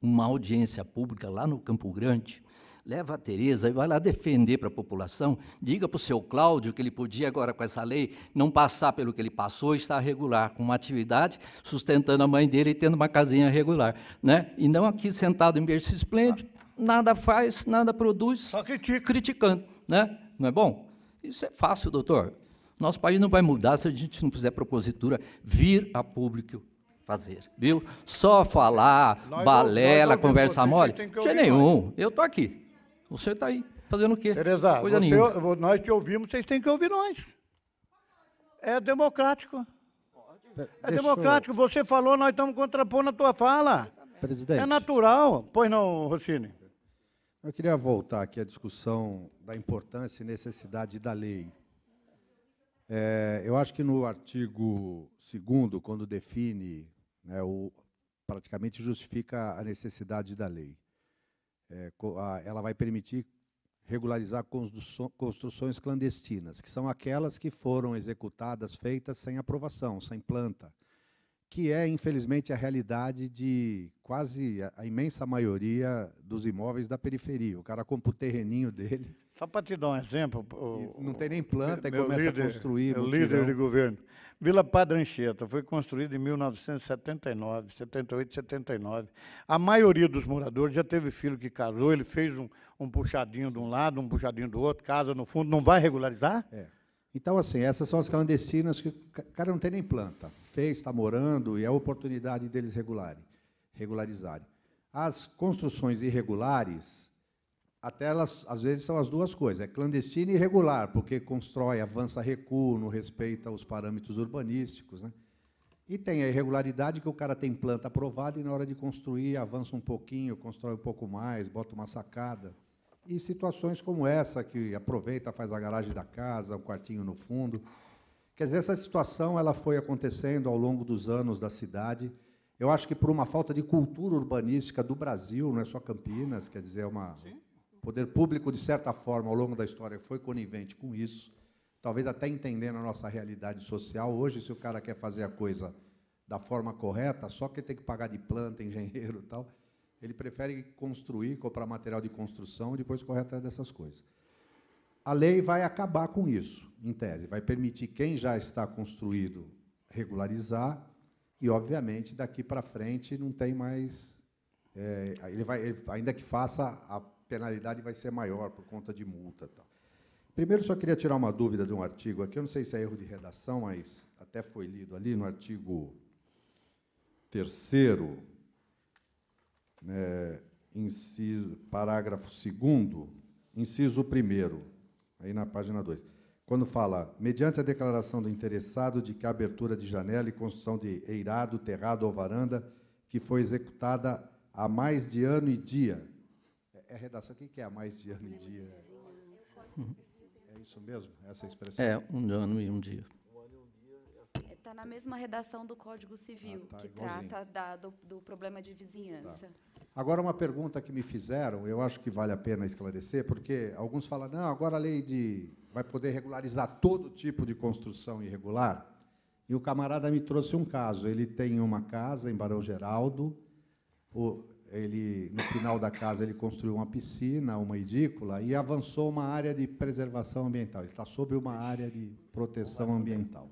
uma audiência pública lá no Campo Grande, leva a Tereza e vai lá defender para a população, diga para o seu Cláudio que ele podia agora com essa lei não passar pelo que ele passou e estar regular, com uma atividade, sustentando a mãe dele e tendo uma casinha regular, né? E não aqui sentado em berço esplêndido, nada faz, nada produz, só criticando, né? Não é bom? Isso é fácil, doutor. Nosso país não vai mudar se a gente não fizer propositura vir a público fazer, viu? Só falar, balela, conversa mole, de nenhum. Eu estou aqui. Você está aí, fazendo o quê? Tereza, nós te ouvimos, vocês têm que ouvir nós. É democrático. É democrático. Você falou, nós estamos contrapondo a tua fala. Presidente. É natural. Pois não, Rossini? Eu queria voltar aqui à discussão da importância e necessidade da lei. Eu acho que no artigo 2º, quando define, né, praticamente justifica a necessidade da lei. Ela vai permitir regularizar construções clandestinas, que são aquelas que foram executadas, feitas sem aprovação, sem planta, que é, infelizmente, a realidade de quase a imensa maioria dos imóveis da periferia. O cara compra o terreninho dele... Só para te dar um exemplo... Não tem nem planta e começa a construir... Meu líder de governo. Vila Padre Anchieta foi construída em 1979, 78, 79. A maioria dos moradores já teve filho que casou, ele fez um puxadinho de um lado, um puxadinho do outro, casa no fundo, não vai regularizar? Então, assim, essas são as clandestinas que o cara não tem nem planta. Fez, está morando, e é a oportunidade deles regularizarem. As construções irregulares, até elas, às vezes, são as duas coisas. É clandestina e irregular, porque constrói, avança recuo, não respeita os parâmetros urbanísticos, né? E tem a irregularidade que o cara tem planta aprovada e, na hora de construir, avança um pouquinho, constrói um pouco mais, bota uma sacada. E situações como essa, que aproveita, faz a garagem da casa, um quartinho no fundo. Quer dizer, essa situação ela foi acontecendo ao longo dos anos da cidade. Eu acho que por uma falta de cultura urbanística do Brasil, não é só Campinas, quer dizer, o poder público, de certa forma, ao longo da história, foi conivente com isso, talvez até entendendo a nossa realidade social. Hoje, se o cara quer fazer a coisa da forma correta, só que tem que pagar de planta, engenheiro e tal, ele prefere construir, comprar material de construção e depois correr atrás dessas coisas. A lei vai acabar com isso, em tese. Vai permitir quem já está construído regularizar e, obviamente, daqui para frente não tem mais... ainda que faça, a penalidade vai ser maior por conta de multa. Tal. Primeiro, só queria tirar uma dúvida de um artigo aqui. Eu não sei se é erro de redação, mas até foi lido ali no artigo 3º, parágrafo 2º, inciso 1º, aí na página 2, quando fala, mediante a declaração do interessado de que a abertura de janela e construção de eirado, terrado ou varanda que foi executada há mais de ano e dia. É redação, o que é há mais de ano e dia? É isso mesmo, essa expressão? É, um ano e um dia. Está na mesma redação do Código Civil, que trata do problema de vizinhança. Agora, uma pergunta que me fizeram, eu acho que vale a pena esclarecer, porque alguns falam, não, agora a lei vai poder regularizar todo tipo de construção irregular, e o camarada me trouxe um caso. Ele tem uma casa em Barão Geraldo, no final da casa, ele construiu uma piscina, uma edícula, e avançou uma área de preservação ambiental. Ele está sobre uma área de proteção ambiental.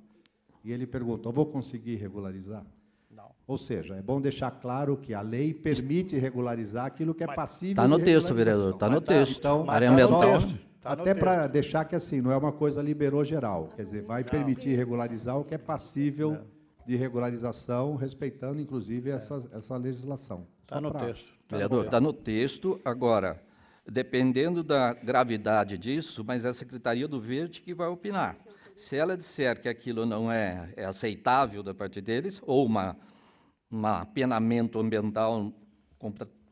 E ele perguntou, vou conseguir regularizar? Não. Ou seja, é bom deixar claro que a lei permite regularizar aquilo que é passível de regularização. Está no texto, vereador, está no texto. Então, área ambiental. Até para deixar que assim, não é uma coisa liberou geral. Quer dizer, vai permitir regularizar o que é passível de regularização, respeitando, inclusive, essa legislação. Está no texto. Vereador, está no texto. Agora, dependendo da gravidade disso, mas é a Secretaria do Verde que vai opinar. Se ela disser que aquilo não é aceitável da parte deles, ou um apenamento ambiental,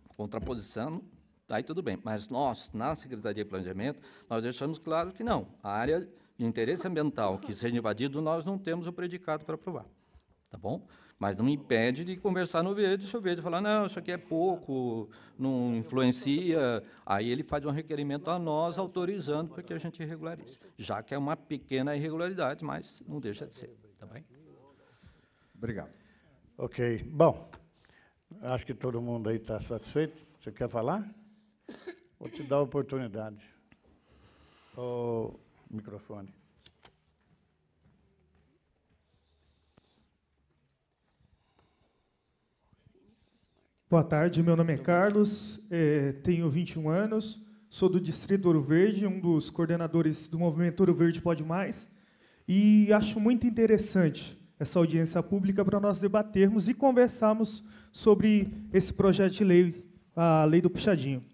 contraposição, aí tudo bem. Mas nós, na Secretaria de Planejamento, nós deixamos claro que não. A área de interesse ambiental que seja invadido, nós não temos o predicado para aprovar. Tá bom? Mas não impede de conversar no verde, se o verde falar, não, isso aqui é pouco, não influencia, aí ele faz um requerimento a nós, autorizando para que a gente regularize, já que é uma pequena irregularidade, mas não deixa de ser, tá bem? Obrigado. Ok. Bom, acho que todo mundo aí está satisfeito. Você quer falar? Vou te dar a oportunidade. O microfone. Boa tarde, meu nome é Carlos, tenho 21 anos, sou do Distrito Ouro Verde, um dos coordenadores do movimento Ouro Verde Pode Mais, e acho muito interessante essa audiência pública para nós debatermos e conversarmos sobre esse projeto de lei, a Lei do Puxadinho.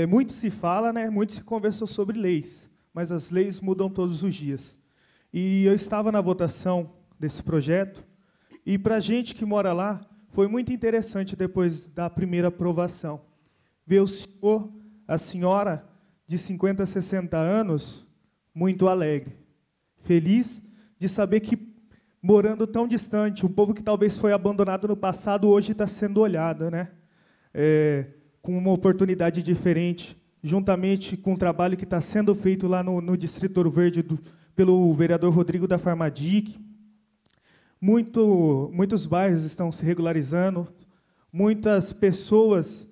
Muito se fala, né, muito se conversou sobre leis, mas as leis mudam todos os dias. E eu estava na votação desse projeto, e para a gente que mora lá, foi muito interessante, depois da primeira aprovação, ver o senhor, a senhora, de 50, 60 anos, muito alegre, feliz de saber que, morando tão distante, um povo que talvez foi abandonado no passado, hoje está sendo olhado, né? Com uma oportunidade diferente, juntamente com o trabalho que está sendo feito lá no Distrito Ouro Verde pelo vereador Rodrigo da Farmadic. Muitos bairros estão se regularizando, muitas pessoas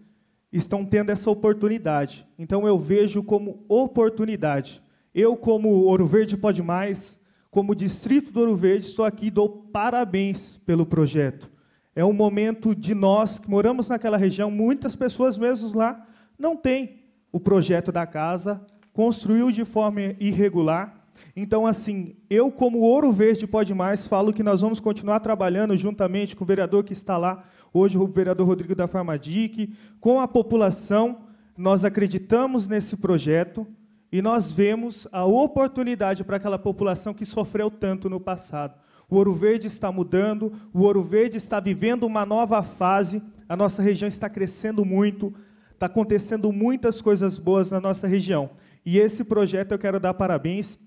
estão tendo essa oportunidade. Então, eu vejo como oportunidade. Eu, como Ouro Verde Pode Mais, como Distrito do Ouro Verde, estou aqui e dou parabéns pelo projeto. É um momento de nós, que moramos naquela região, muitas pessoas mesmo lá não têm o projeto da casa, construiu de forma irregular. Então, assim, eu, como Ouro Verde Pode Mais, falo que nós vamos continuar trabalhando juntamente com o vereador que está lá, hoje o vereador Rodrigo da Farmadic, com a população. Nós acreditamos nesse projeto e nós vemos a oportunidade para aquela população que sofreu tanto no passado. O Ouro Verde está mudando, o Ouro Verde está vivendo uma nova fase, a nossa região está crescendo muito, está acontecendo muitas coisas boas na nossa região. E esse projeto eu quero dar parabéns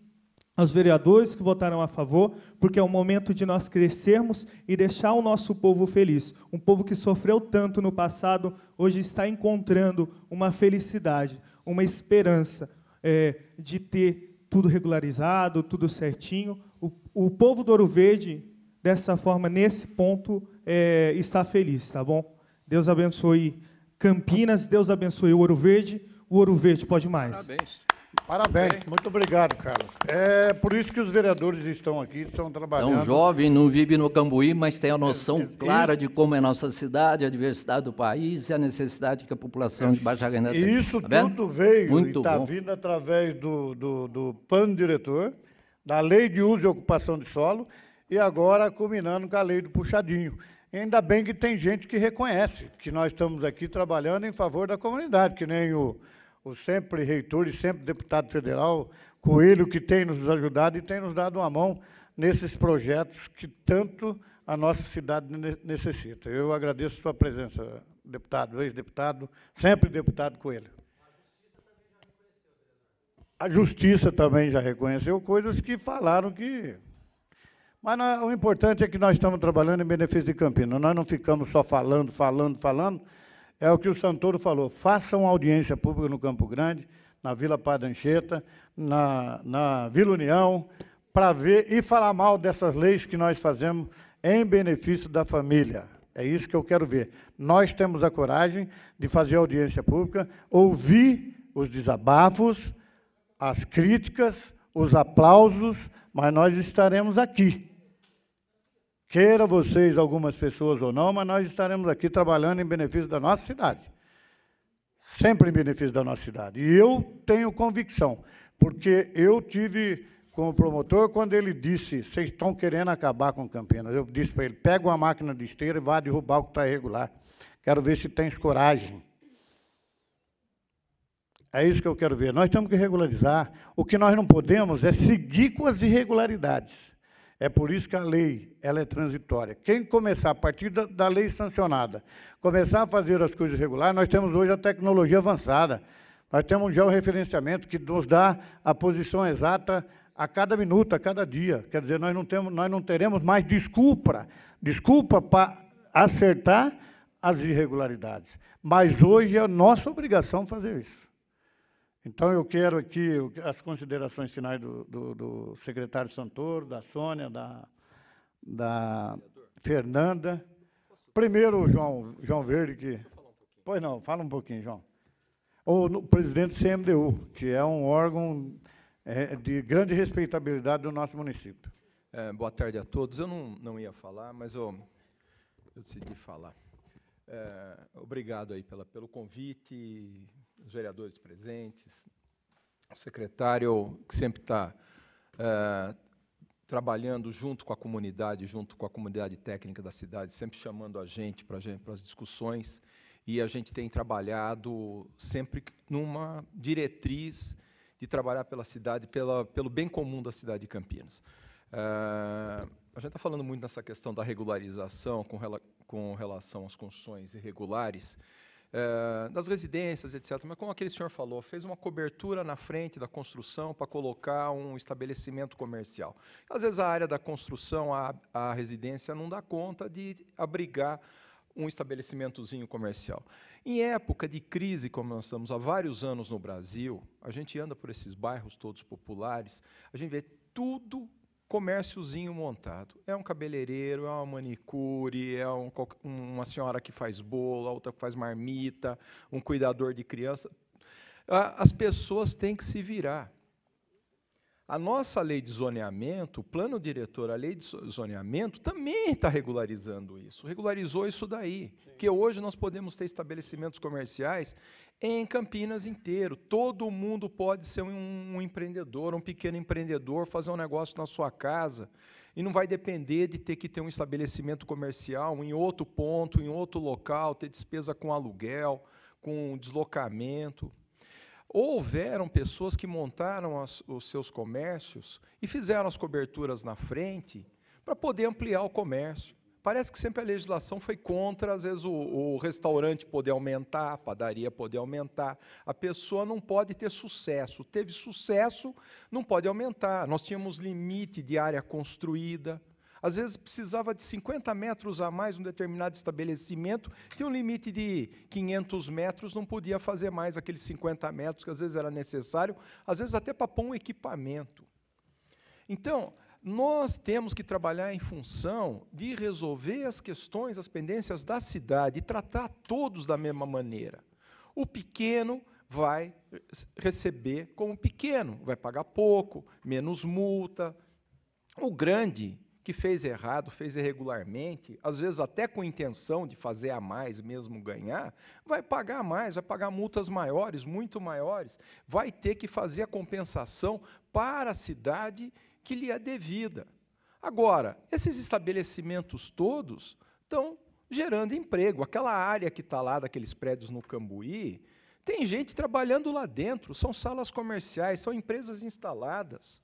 aos vereadores que votaram a favor, porque é o momento de nós crescermos e deixar o nosso povo feliz. Um povo que sofreu tanto no passado, hoje está encontrando uma felicidade, uma esperança de ter tudo regularizado, tudo certinho. O povo do Ouro Verde, dessa forma, nesse ponto, está feliz, tá bom? Deus abençoe Campinas, Deus abençoe o Ouro Verde Pode Mais. Parabéns. Parabéns, muito obrigado, Carlos. É por isso que os vereadores estão aqui, estão trabalhando. É um jovem, não vive no Cambuí, mas tem a noção clara de como é a nossa cidade, a diversidade do país e a necessidade que a população de Baixa Renda tem. Isso tá tudo veio muito e está vindo através do plano diretor, da lei de uso e ocupação de solo, e agora culminando com a lei do puxadinho. E ainda bem que tem gente que reconhece que nós estamos aqui trabalhando em favor da comunidade, que nem o sempre reitor e sempre deputado federal, Coelho, que tem nos ajudado e tem nos dado uma mão nesses projetos que tanto a nossa cidade necessita. Eu agradeço a sua presença, deputado, ex-deputado, sempre deputado Coelho. A Justiça também já reconheceu coisas que falaram que... Mas o importante é que nós estamos trabalhando em benefício de Campinas. Nós não ficamos só falando. É o que o Santoro falou, façam audiência pública no Campo Grande, na Vila Padre Anchieta, na Vila União, para ver e falar mal dessas leis que nós fazemos em benefício da família. É isso que eu quero ver. Nós temos a coragem de fazer audiência pública, ouvir os desabafos, as críticas, os aplausos, mas nós estaremos aqui. Queira vocês, algumas pessoas ou não, mas nós estaremos aqui trabalhando em benefício da nossa cidade. Sempre em benefício da nossa cidade. E eu tenho convicção, porque eu tive com o promotor, quando ele disse, vocês estão querendo acabar com Campinas, eu disse para ele, pega uma máquina de esteira e vá derrubar o que está irregular. Quero ver se tens coragem. É isso que eu quero ver. Nós temos que regularizar. O que nós não podemos é seguir com as irregularidades. É por isso que a lei ela é transitória. Quem começar, a partir da lei sancionada, começar a fazer as coisas regulares, nós temos hoje a tecnologia avançada. Nós temos um georreferenciamento que nos dá a posição exata a cada minuto, a cada dia. Quer dizer, nós não teremos mais desculpa para acertar as irregularidades. Mas hoje é nossa obrigação fazer isso. Então, eu quero aqui as considerações finais do secretário Santoro, da Sônia, da Fernanda. Primeiro, o João Verde, que... Pois não, fala um pouquinho, João. O presidente do CMDU, que é um órgão de grande respeitabilidade do nosso município. Boa tarde a todos. Eu não ia falar, mas eu decidi falar. Obrigado aí pelo convite, os vereadores presentes, o secretário que sempre está trabalhando junto com a comunidade técnica da cidade, sempre chamando a gente para as discussões, e a gente tem trabalhado sempre numa diretriz de trabalhar pela cidade, pelo bem comum da cidade de Campinas. A gente está falando muito nessa questão da regularização com relação às construções irregulares. das residências, etc. Mas, como aquele senhor falou, fez uma cobertura na frente da construção para colocar um estabelecimento comercial. Às vezes, a área da construção, a residência, não dá conta de abrigar um estabelecimentozinho comercial. Em época de crise, como nós estamos há vários anos no Brasil, a gente anda por esses bairros todos populares, a gente vê tudo comérciozinho montado. É um cabeleireiro, é uma manicure, é uma senhora que faz bolo, a outra que faz marmita, um cuidador de criança. As pessoas têm que se virar. A nossa lei de zoneamento, o plano diretor, a lei de zoneamento, também está regularizando isso, regularizou isso daí, que hoje nós podemos ter estabelecimentos comerciais em Campinas inteiro. Todo mundo pode ser um empreendedor, um pequeno empreendedor, fazer um negócio na sua casa, e não vai depender de ter que ter um estabelecimento comercial em outro ponto, em outro local, ter despesa com aluguel, com deslocamento. Houveram pessoas que montaram os seus comércios e fizeram as coberturas na frente para poder ampliar o comércio. Parece que sempre a legislação foi contra, às vezes, o restaurante poder aumentar, a padaria poder aumentar. A pessoa não pode ter sucesso. Teve sucesso, não pode aumentar. Nós tínhamos limite de área construída. Às vezes, precisava de 50 metros a mais um determinado estabelecimento, tinha um limite de 500 metros, não podia fazer mais aqueles 50 metros, que às vezes era necessário, às vezes até para pôr um equipamento. Então, nós temos que trabalhar em função de resolver as questões, as pendências da cidade, e tratar todos da mesma maneira. O pequeno vai receber como pequeno, vai pagar pouco, menos multa. O grande, que fez errado, fez irregularmente, às vezes até com intenção de fazer a mais, mesmo ganhar, vai pagar mais, vai pagar multas maiores, muito maiores, vai ter que fazer a compensação para a cidade que lhe é devida. Agora, esses estabelecimentos todos estão gerando emprego. Aquela área que está lá, daqueles prédios no Cambuí, tem gente trabalhando lá dentro, são salas comerciais, são empresas instaladas.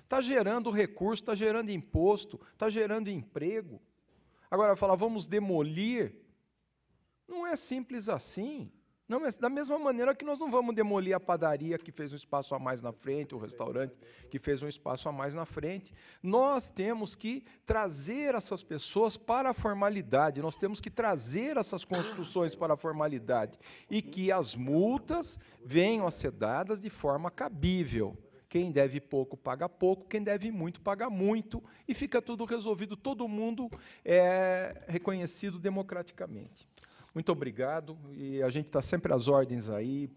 Está gerando recurso, está gerando imposto, está gerando emprego. Agora, falar, vamos demolir, não é simples assim. Não é, da mesma maneira que nós não vamos demolir a padaria que fez um espaço a mais na frente, o restaurante que fez um espaço a mais na frente. Nós temos que trazer essas pessoas para a formalidade, nós temos que trazer essas construções para a formalidade e que as multas venham a ser dadas de forma cabível. Quem deve pouco, paga pouco. Quem deve muito, paga muito. E fica tudo resolvido. Todo mundo é reconhecido democraticamente. Muito obrigado. E a gente está sempre às ordens aí,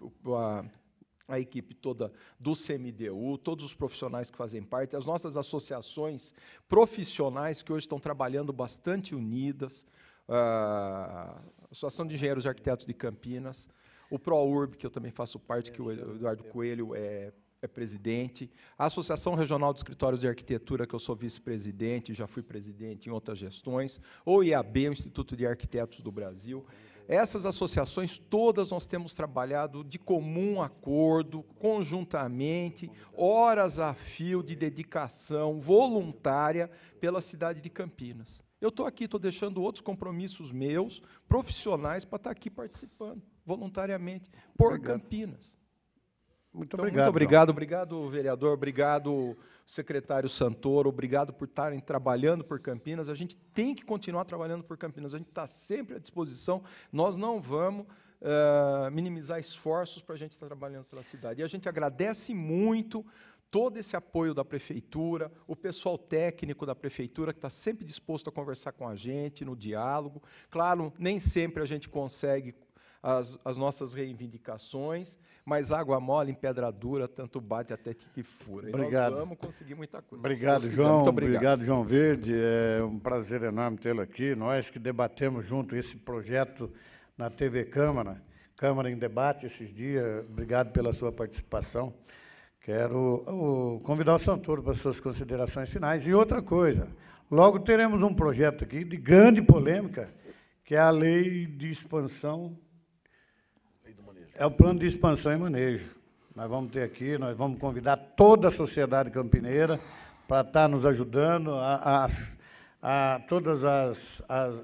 a equipe toda do CMDU, todos os profissionais que fazem parte, as nossas associações profissionais que hoje estão trabalhando bastante unidas, a Associação de Engenheiros e Arquitetos de Campinas, o ProURB, que eu também faço parte, que o Eduardo Coelho é presidente, a Associação Regional de Escritórios de Arquitetura, que eu sou vice-presidente, já fui presidente em outras gestões, o IAB, o Instituto de Arquitetos do Brasil. Essas associações todas nós temos trabalhado de comum acordo, conjuntamente, horas a fio de dedicação voluntária pela cidade de Campinas. Eu estou aqui, estou deixando outros compromissos meus, profissionais, para estar aqui participando, voluntariamente, por Campinas. Muito então, obrigado. Muito obrigado, obrigado, vereador, obrigado, secretário Santoro, obrigado por estarem trabalhando por Campinas. A gente tem que continuar trabalhando por Campinas, a gente está sempre à disposição, nós não vamos minimizar esforços para a gente estar trabalhando pela cidade. E a gente agradece muito todo esse apoio da Prefeitura, o pessoal técnico da Prefeitura, que está sempre disposto a conversar com a gente, no diálogo. Claro, nem sempre a gente consegue as nossas reivindicações, mas água mole em pedra dura, tanto bate até que fura. Obrigado. E nós vamos conseguir muita coisa. Obrigado, João. Muito obrigado, João Verde. É um prazer enorme tê-lo aqui. Nós que debatemos junto esse projeto na TV Câmara, Câmara em Debate esses dias. Obrigado pela sua participação. Quero convidar o Santoro para as suas considerações finais. E outra coisa, logo teremos um projeto aqui de grande polêmica, que é a Lei de Expansão. É o Plano de Expansão e Manejo. Nós vamos ter aqui, nós vamos convidar toda a sociedade campineira para estar nos ajudando a todas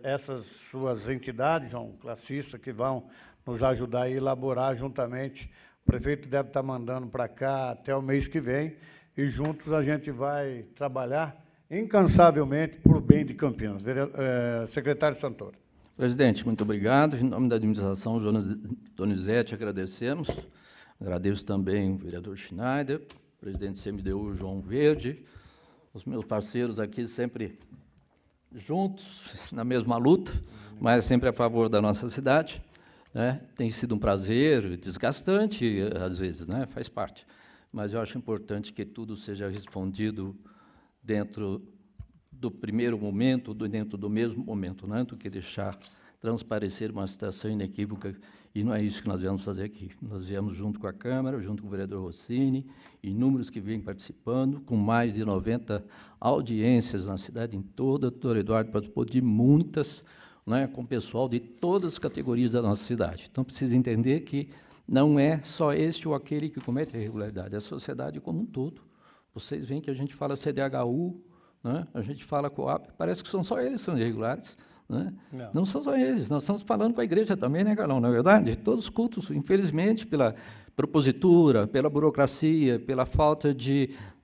essas suas entidades, João, classistas, que vão nos ajudar a elaborar juntamente. O prefeito deve estar mandando para cá até o mês que vem, e juntos a gente vai trabalhar incansavelmente por bem de Campinas. Secretário Santoro. Presidente, muito obrigado. Em nome da administração Donizete, agradecemos. Agradeço também o vereador Schneider, presidente do CMDU, João Verde, os meus parceiros aqui sempre juntos, na mesma luta, mas sempre a favor da nossa cidade. Né? Tem sido um prazer, desgastante, às vezes, né? Faz parte. Mas eu acho importante que tudo seja respondido dentro do primeiro momento, dentro do mesmo momento, né? Do que deixar transparecer uma situação inequívoca, e não é isso que nós viemos fazer aqui. Nós viemos junto com a Câmara, junto com o vereador Rossini, inúmeros que vêm participando, com mais de 90 audiências na cidade, em toda. O doutor Eduardo participou de muitas, né, com pessoal de todas as categorias da nossa cidade. Então, precisa entender que não é só este ou aquele que comete a irregularidade, é a sociedade como um todo. Vocês veem que a gente fala CDHU, né, a gente fala COAP, parece que são só eles que são irregulares. Né? Não são só eles, nós estamos falando com a igreja também, né, Carlão? Na verdade, todos os cultos, infelizmente, pela propositura, pela burocracia, pela falta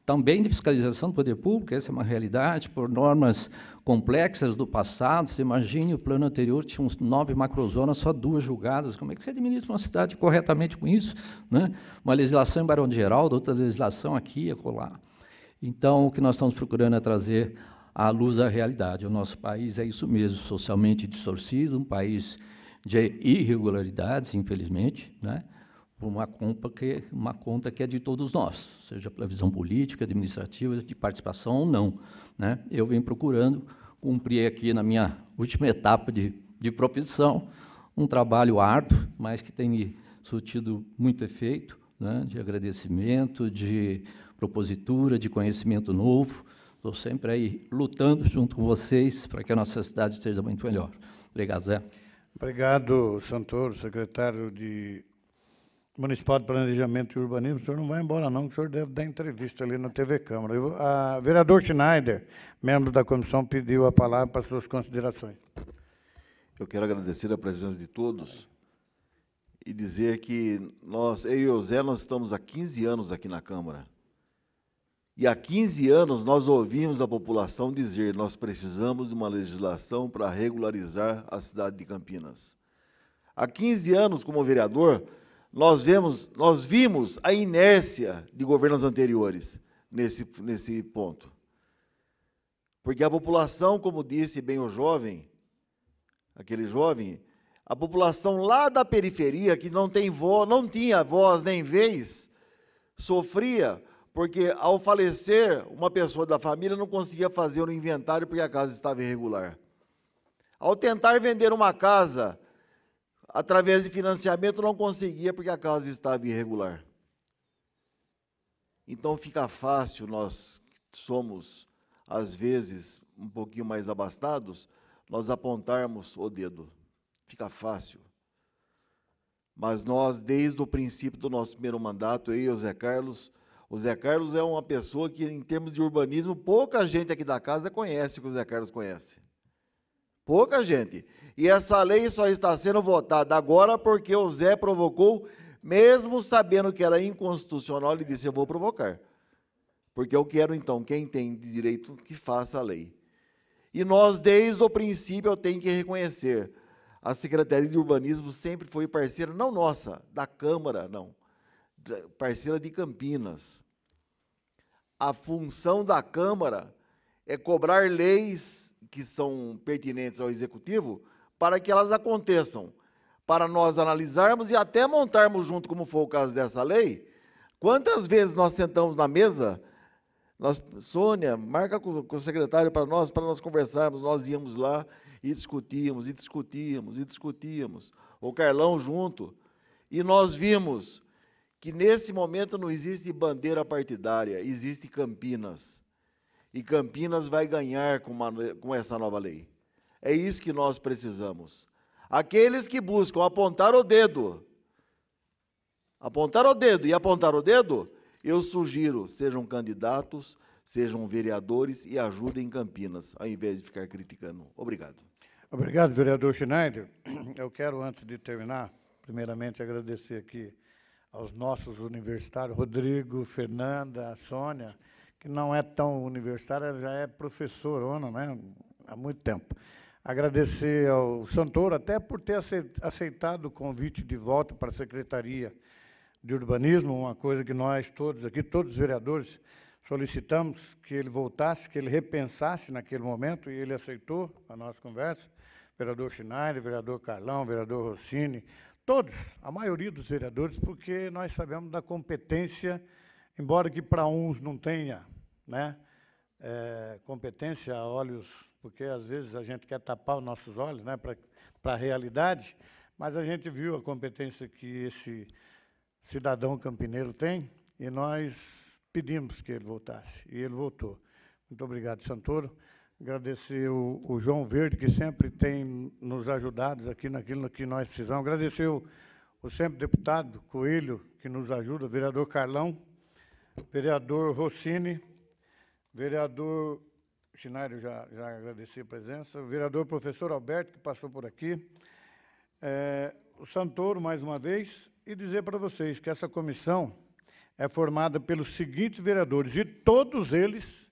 também de fiscalização do poder público, essa é uma realidade, por normas complexas do passado. Você imagine, o plano anterior tinha uns 9 macrozonas, só 2 julgadas. Como é que você administra uma cidade corretamente com isso? Né? Uma legislação em Barão de Geraldo, outra legislação aqui e acolá. Então, o que nós estamos procurando é trazer à luz da realidade. O nosso país é isso mesmo, socialmente distorcido, um país de irregularidades, infelizmente, né? Por uma conta que é de todos nós, seja pela visão política, administrativa, de participação ou não. Né? Eu venho procurando cumprir aqui, na minha última etapa de profissão, um trabalho árduo, mas que tem surtido muito efeito, né? De agradecimento, de propositura, de conhecimento novo. Estou sempre aí lutando junto com vocês para que a nossa cidade esteja muito melhor. Obrigado, Zé. Obrigado, Santoro, secretário Municipal de Planejamento e Urbanismo. O senhor não vai embora, não, que o senhor deve dar entrevista ali na TV Câmara. O vereador Schneider, membro da comissão, pediu a palavra para suas considerações. Eu quero agradecer a presença de todos e dizer que eu e o Zé, nós estamos há 15 anos aqui na Câmara. E há 15 anos nós ouvimos a população dizer: nós precisamos de uma legislação para regularizar a cidade de Campinas. Há 15 anos, como vereador, nós vimos a inércia de governos anteriores nesse ponto. Porque a população, como disse bem o jovem, aquele jovem, a população lá da periferia, que não tinha voz nem vez, sofria, porque ao falecer, uma pessoa da família não conseguia fazer o inventário porque a casa estava irregular. Ao tentar vender uma casa através de financiamento, não conseguia porque a casa estava irregular. Então fica fácil, nós somos, às vezes, um pouquinho mais abastados, nós apontarmos o dedo. Fica fácil. Mas nós, desde o princípio do nosso primeiro mandato, eu e o Zé Carlos é uma pessoa que, em termos de urbanismo, pouca gente aqui da casa conhece o que o Zé Carlos conhece. Pouca gente. E essa lei só está sendo votada agora porque o Zé provocou, mesmo sabendo que era inconstitucional, ele disse: eu vou provocar. Porque eu quero, então, quem tem direito, que faça a lei. E nós, desde o princípio, eu tenho que reconhecer, a Secretaria de Urbanismo sempre foi parceira, não nossa, da Câmara, não, parceira de Campinas. A função da Câmara é cobrar leis que são pertinentes ao Executivo para que elas aconteçam, para nós analisarmos e até montarmos junto, como foi o caso dessa lei. Quantas vezes nós sentamos na mesa, Sônia, marca com o secretário para nós conversarmos, nós íamos lá e discutíamos, e discutíamos, e discutíamos, o Carlão junto, e nós vimos que nesse momento não existe bandeira partidária, existe Campinas. E Campinas vai ganhar com essa nova lei. É isso que nós precisamos. Aqueles que buscam apontar o dedo e apontar o dedo, eu sugiro, sejam candidatos, sejam vereadores e ajudem Campinas, ao invés de ficar criticando. Obrigado. Obrigado, vereador Schneider. Eu quero, antes de terminar, Primeiramente, agradecer aqui aos nossos universitários, Rodrigo, Fernanda, a Sônia, que não é tão universitária, ela já é professorona, né, há muito tempo. Agradecer ao Santoro, até por ter aceitado o convite de volta para a Secretaria de Urbanismo, uma coisa que nós todos aqui, todos os vereadores, solicitamos que ele voltasse, que ele repensasse naquele momento, e ele aceitou a nossa conversa. Vereador Schneider, vereador Carlão, vereador Rossini, todos, a maioria dos vereadores, porque nós sabemos da competência, embora que para uns não tenha, né, competência a olhos, porque às vezes a gente quer tapar os nossos olhos, né, para a realidade, mas a gente viu a competência que esse cidadão campineiro tem, e nós pedimos que ele voltasse, e ele voltou. Muito obrigado, Santoro. Agradecer o João Verde, que sempre tem nos ajudado aqui naquilo que nós precisamos. Agradecer o sempre deputado Coelho, que nos ajuda, vereador Carlão, vereador Rossini, vereador Schneider, já agradeci a presença, o vereador professor Alberto, que passou por aqui, o Santoro, mais uma vez, e dizer para vocês que essa comissão é formada pelos seguintes vereadores, e todos eles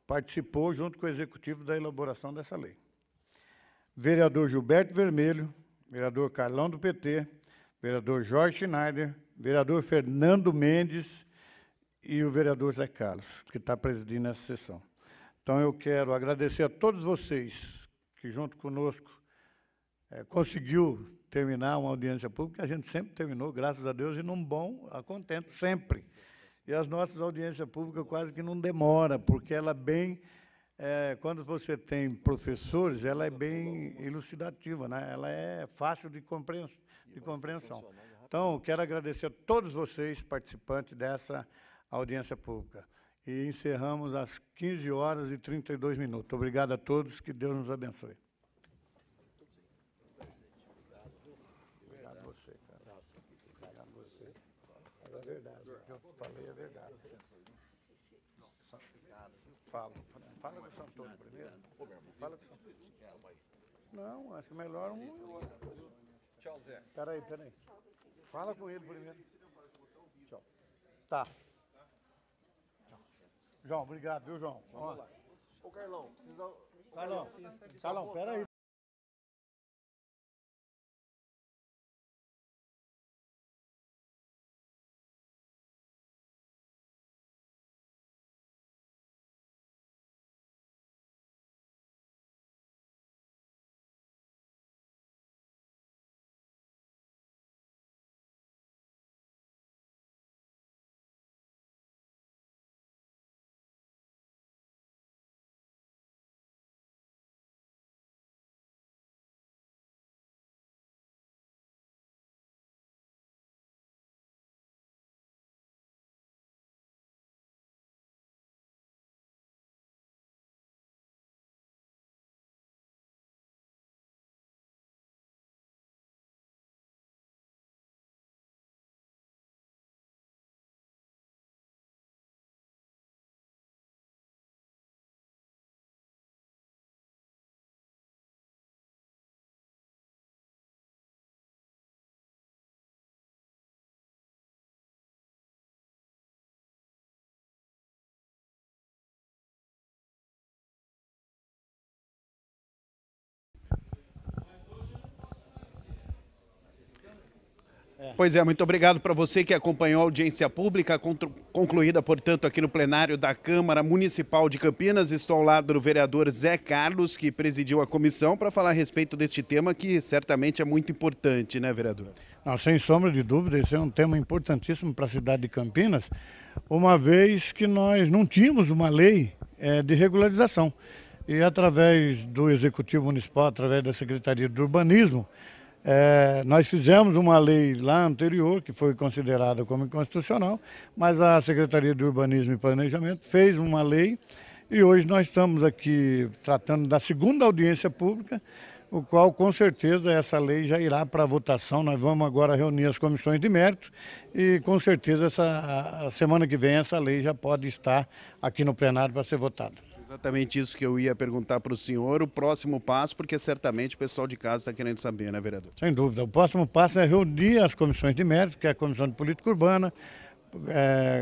participou junto com o executivo da elaboração dessa lei. Vereador Gilberto Vermelho, vereador Carlão do PT, vereador Jorge Schneider, vereador Fernando Mendes e o vereador Zé Carlos, que está presidindo essa sessão. Então, eu quero agradecer a todos vocês que, junto conosco, conseguiu terminar uma audiência pública. A gente sempre terminou, graças a Deus, e num bom, a contento, sempre. E as nossas audiências públicas quase que não demora, porque ela é bem, quando você tem professores, ela é bem elucidativa, né? Ela é fácil de compreensão. Então, quero agradecer a todos vocês, participantes dessa audiência pública. E encerramos às 15h32. Obrigado a todos, que Deus nos abençoe. Obrigado a você, cara. Obrigado a você. É verdade, o que eu falei é verdade. Fala com o Santoro primeiro. Fala com o Santoro. Não, acho melhor um e o outro. Tchau, Zé. Peraí. Fala com ele primeiro. Tchau. Tá. João, obrigado, viu, João? Vamos lá. Ô, Carlão, precisa... Carlão, peraí. Pois é, muito obrigado para você que acompanhou a audiência pública, concluída, portanto, aqui no plenário da Câmara Municipal de Campinas. Estou ao lado do vereador Zé Carlos, que presidiu a comissão, para falar a respeito deste tema, que certamente é muito importante, né, vereador? Não, sem sombra de dúvida, esse é um tema importantíssimo para a cidade de Campinas, uma vez que nós não tínhamos uma lei de regularização. E através do Executivo Municipal, através da Secretaria de Urbanismo, nós fizemos uma lei lá anterior, que foi considerada como inconstitucional, mas a Secretaria de Urbanismo e Planejamento fez uma lei e hoje nós estamos aqui tratando da segunda audiência pública, o qual com certeza essa lei já irá para votação. Nós vamos agora reunir as comissões de mérito e com certeza a semana que vem essa lei já pode estar aqui no plenário para ser votada. Exatamente isso que eu ia perguntar para o senhor, o próximo passo, porque certamente o pessoal de casa está querendo saber, né, vereador? Sem dúvida. O próximo passo é reunir as comissões de mérito, que é a Comissão de Política Urbana,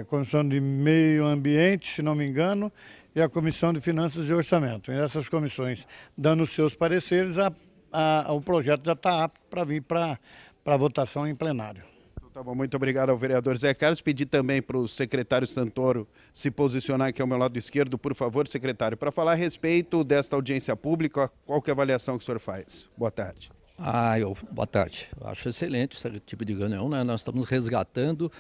Comissão de Meio Ambiente, se não me engano, e a Comissão de Finanças e Orçamento. E essas comissões, dando os seus pareceres, o projeto já está apto para vir para votação em plenário. Tá bom, muito obrigado ao vereador Zé Carlos. Pedir também para o secretário Santoro se posicionar aqui ao meu lado esquerdo, por favor, secretário, para falar a respeito desta audiência pública, qual que é a avaliação que o senhor faz? Boa tarde. Boa tarde. Eu acho excelente esse tipo de reunião, né? Nós estamos resgatando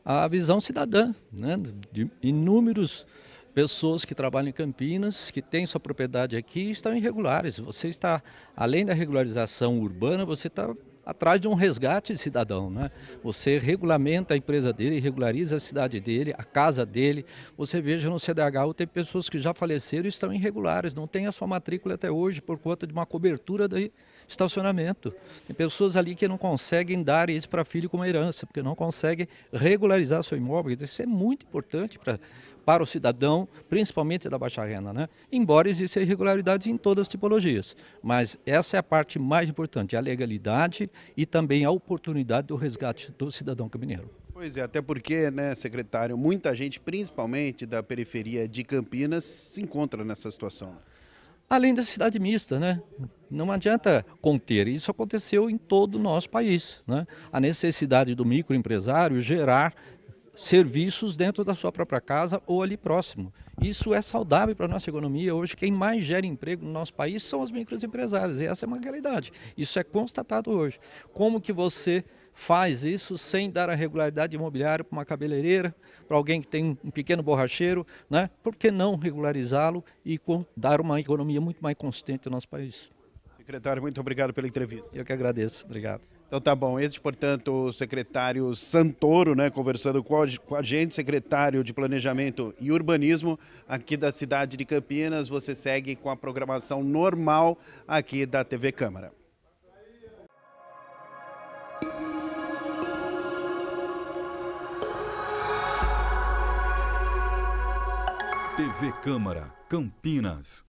a visão cidadã, né? De inúmeras pessoas que trabalham em Campinas, que têm sua propriedade aqui e estão irregulares. Você está, além da regularização urbana, você está atrás de um resgate de cidadão, né? Você regulamenta a empresa dele, regulariza a cidade dele, a casa dele. Você veja no CDHU, tem pessoas que já faleceram e estão irregulares, não tem a sua matrícula até hoje por conta de uma cobertura de estacionamento. Tem pessoas ali que não conseguem dar isso para filho como herança, porque não conseguem regularizar seu imóvel. Isso é muito importante para o cidadão, principalmente da baixa renda, né? Embora existam irregularidades em todas as tipologias. Mas essa é a parte mais importante, a legalidade e também a oportunidade do resgate do cidadão campineiro. Pois é, até porque, né, secretário, muita gente, principalmente da periferia de Campinas, se encontra nessa situação. Além da cidade mista, né? Não adianta conter, isso aconteceu em todo o nosso país, né? A necessidade do microempresário gerar serviços dentro da sua própria casa ou ali próximo. Isso é saudável para a nossa economia. Hoje, quem mais gera emprego no nosso país são os microempresários, e essa é uma realidade. Isso é constatado hoje. Como que você faz isso sem dar a regularidade imobiliária para uma cabeleireira, para alguém que tem um pequeno borracheiro, né? Por que não regularizá-lo e dar uma economia muito mais consistente no nosso país? Secretário, muito obrigado pela entrevista. Eu que agradeço. Obrigado. Então tá bom, esse, portanto, o secretário Santoro, né, conversando com a gente, secretário de Planejamento e Urbanismo aqui da cidade de Campinas. Você segue com a programação normal aqui da TV Câmara. TV Câmara, Campinas.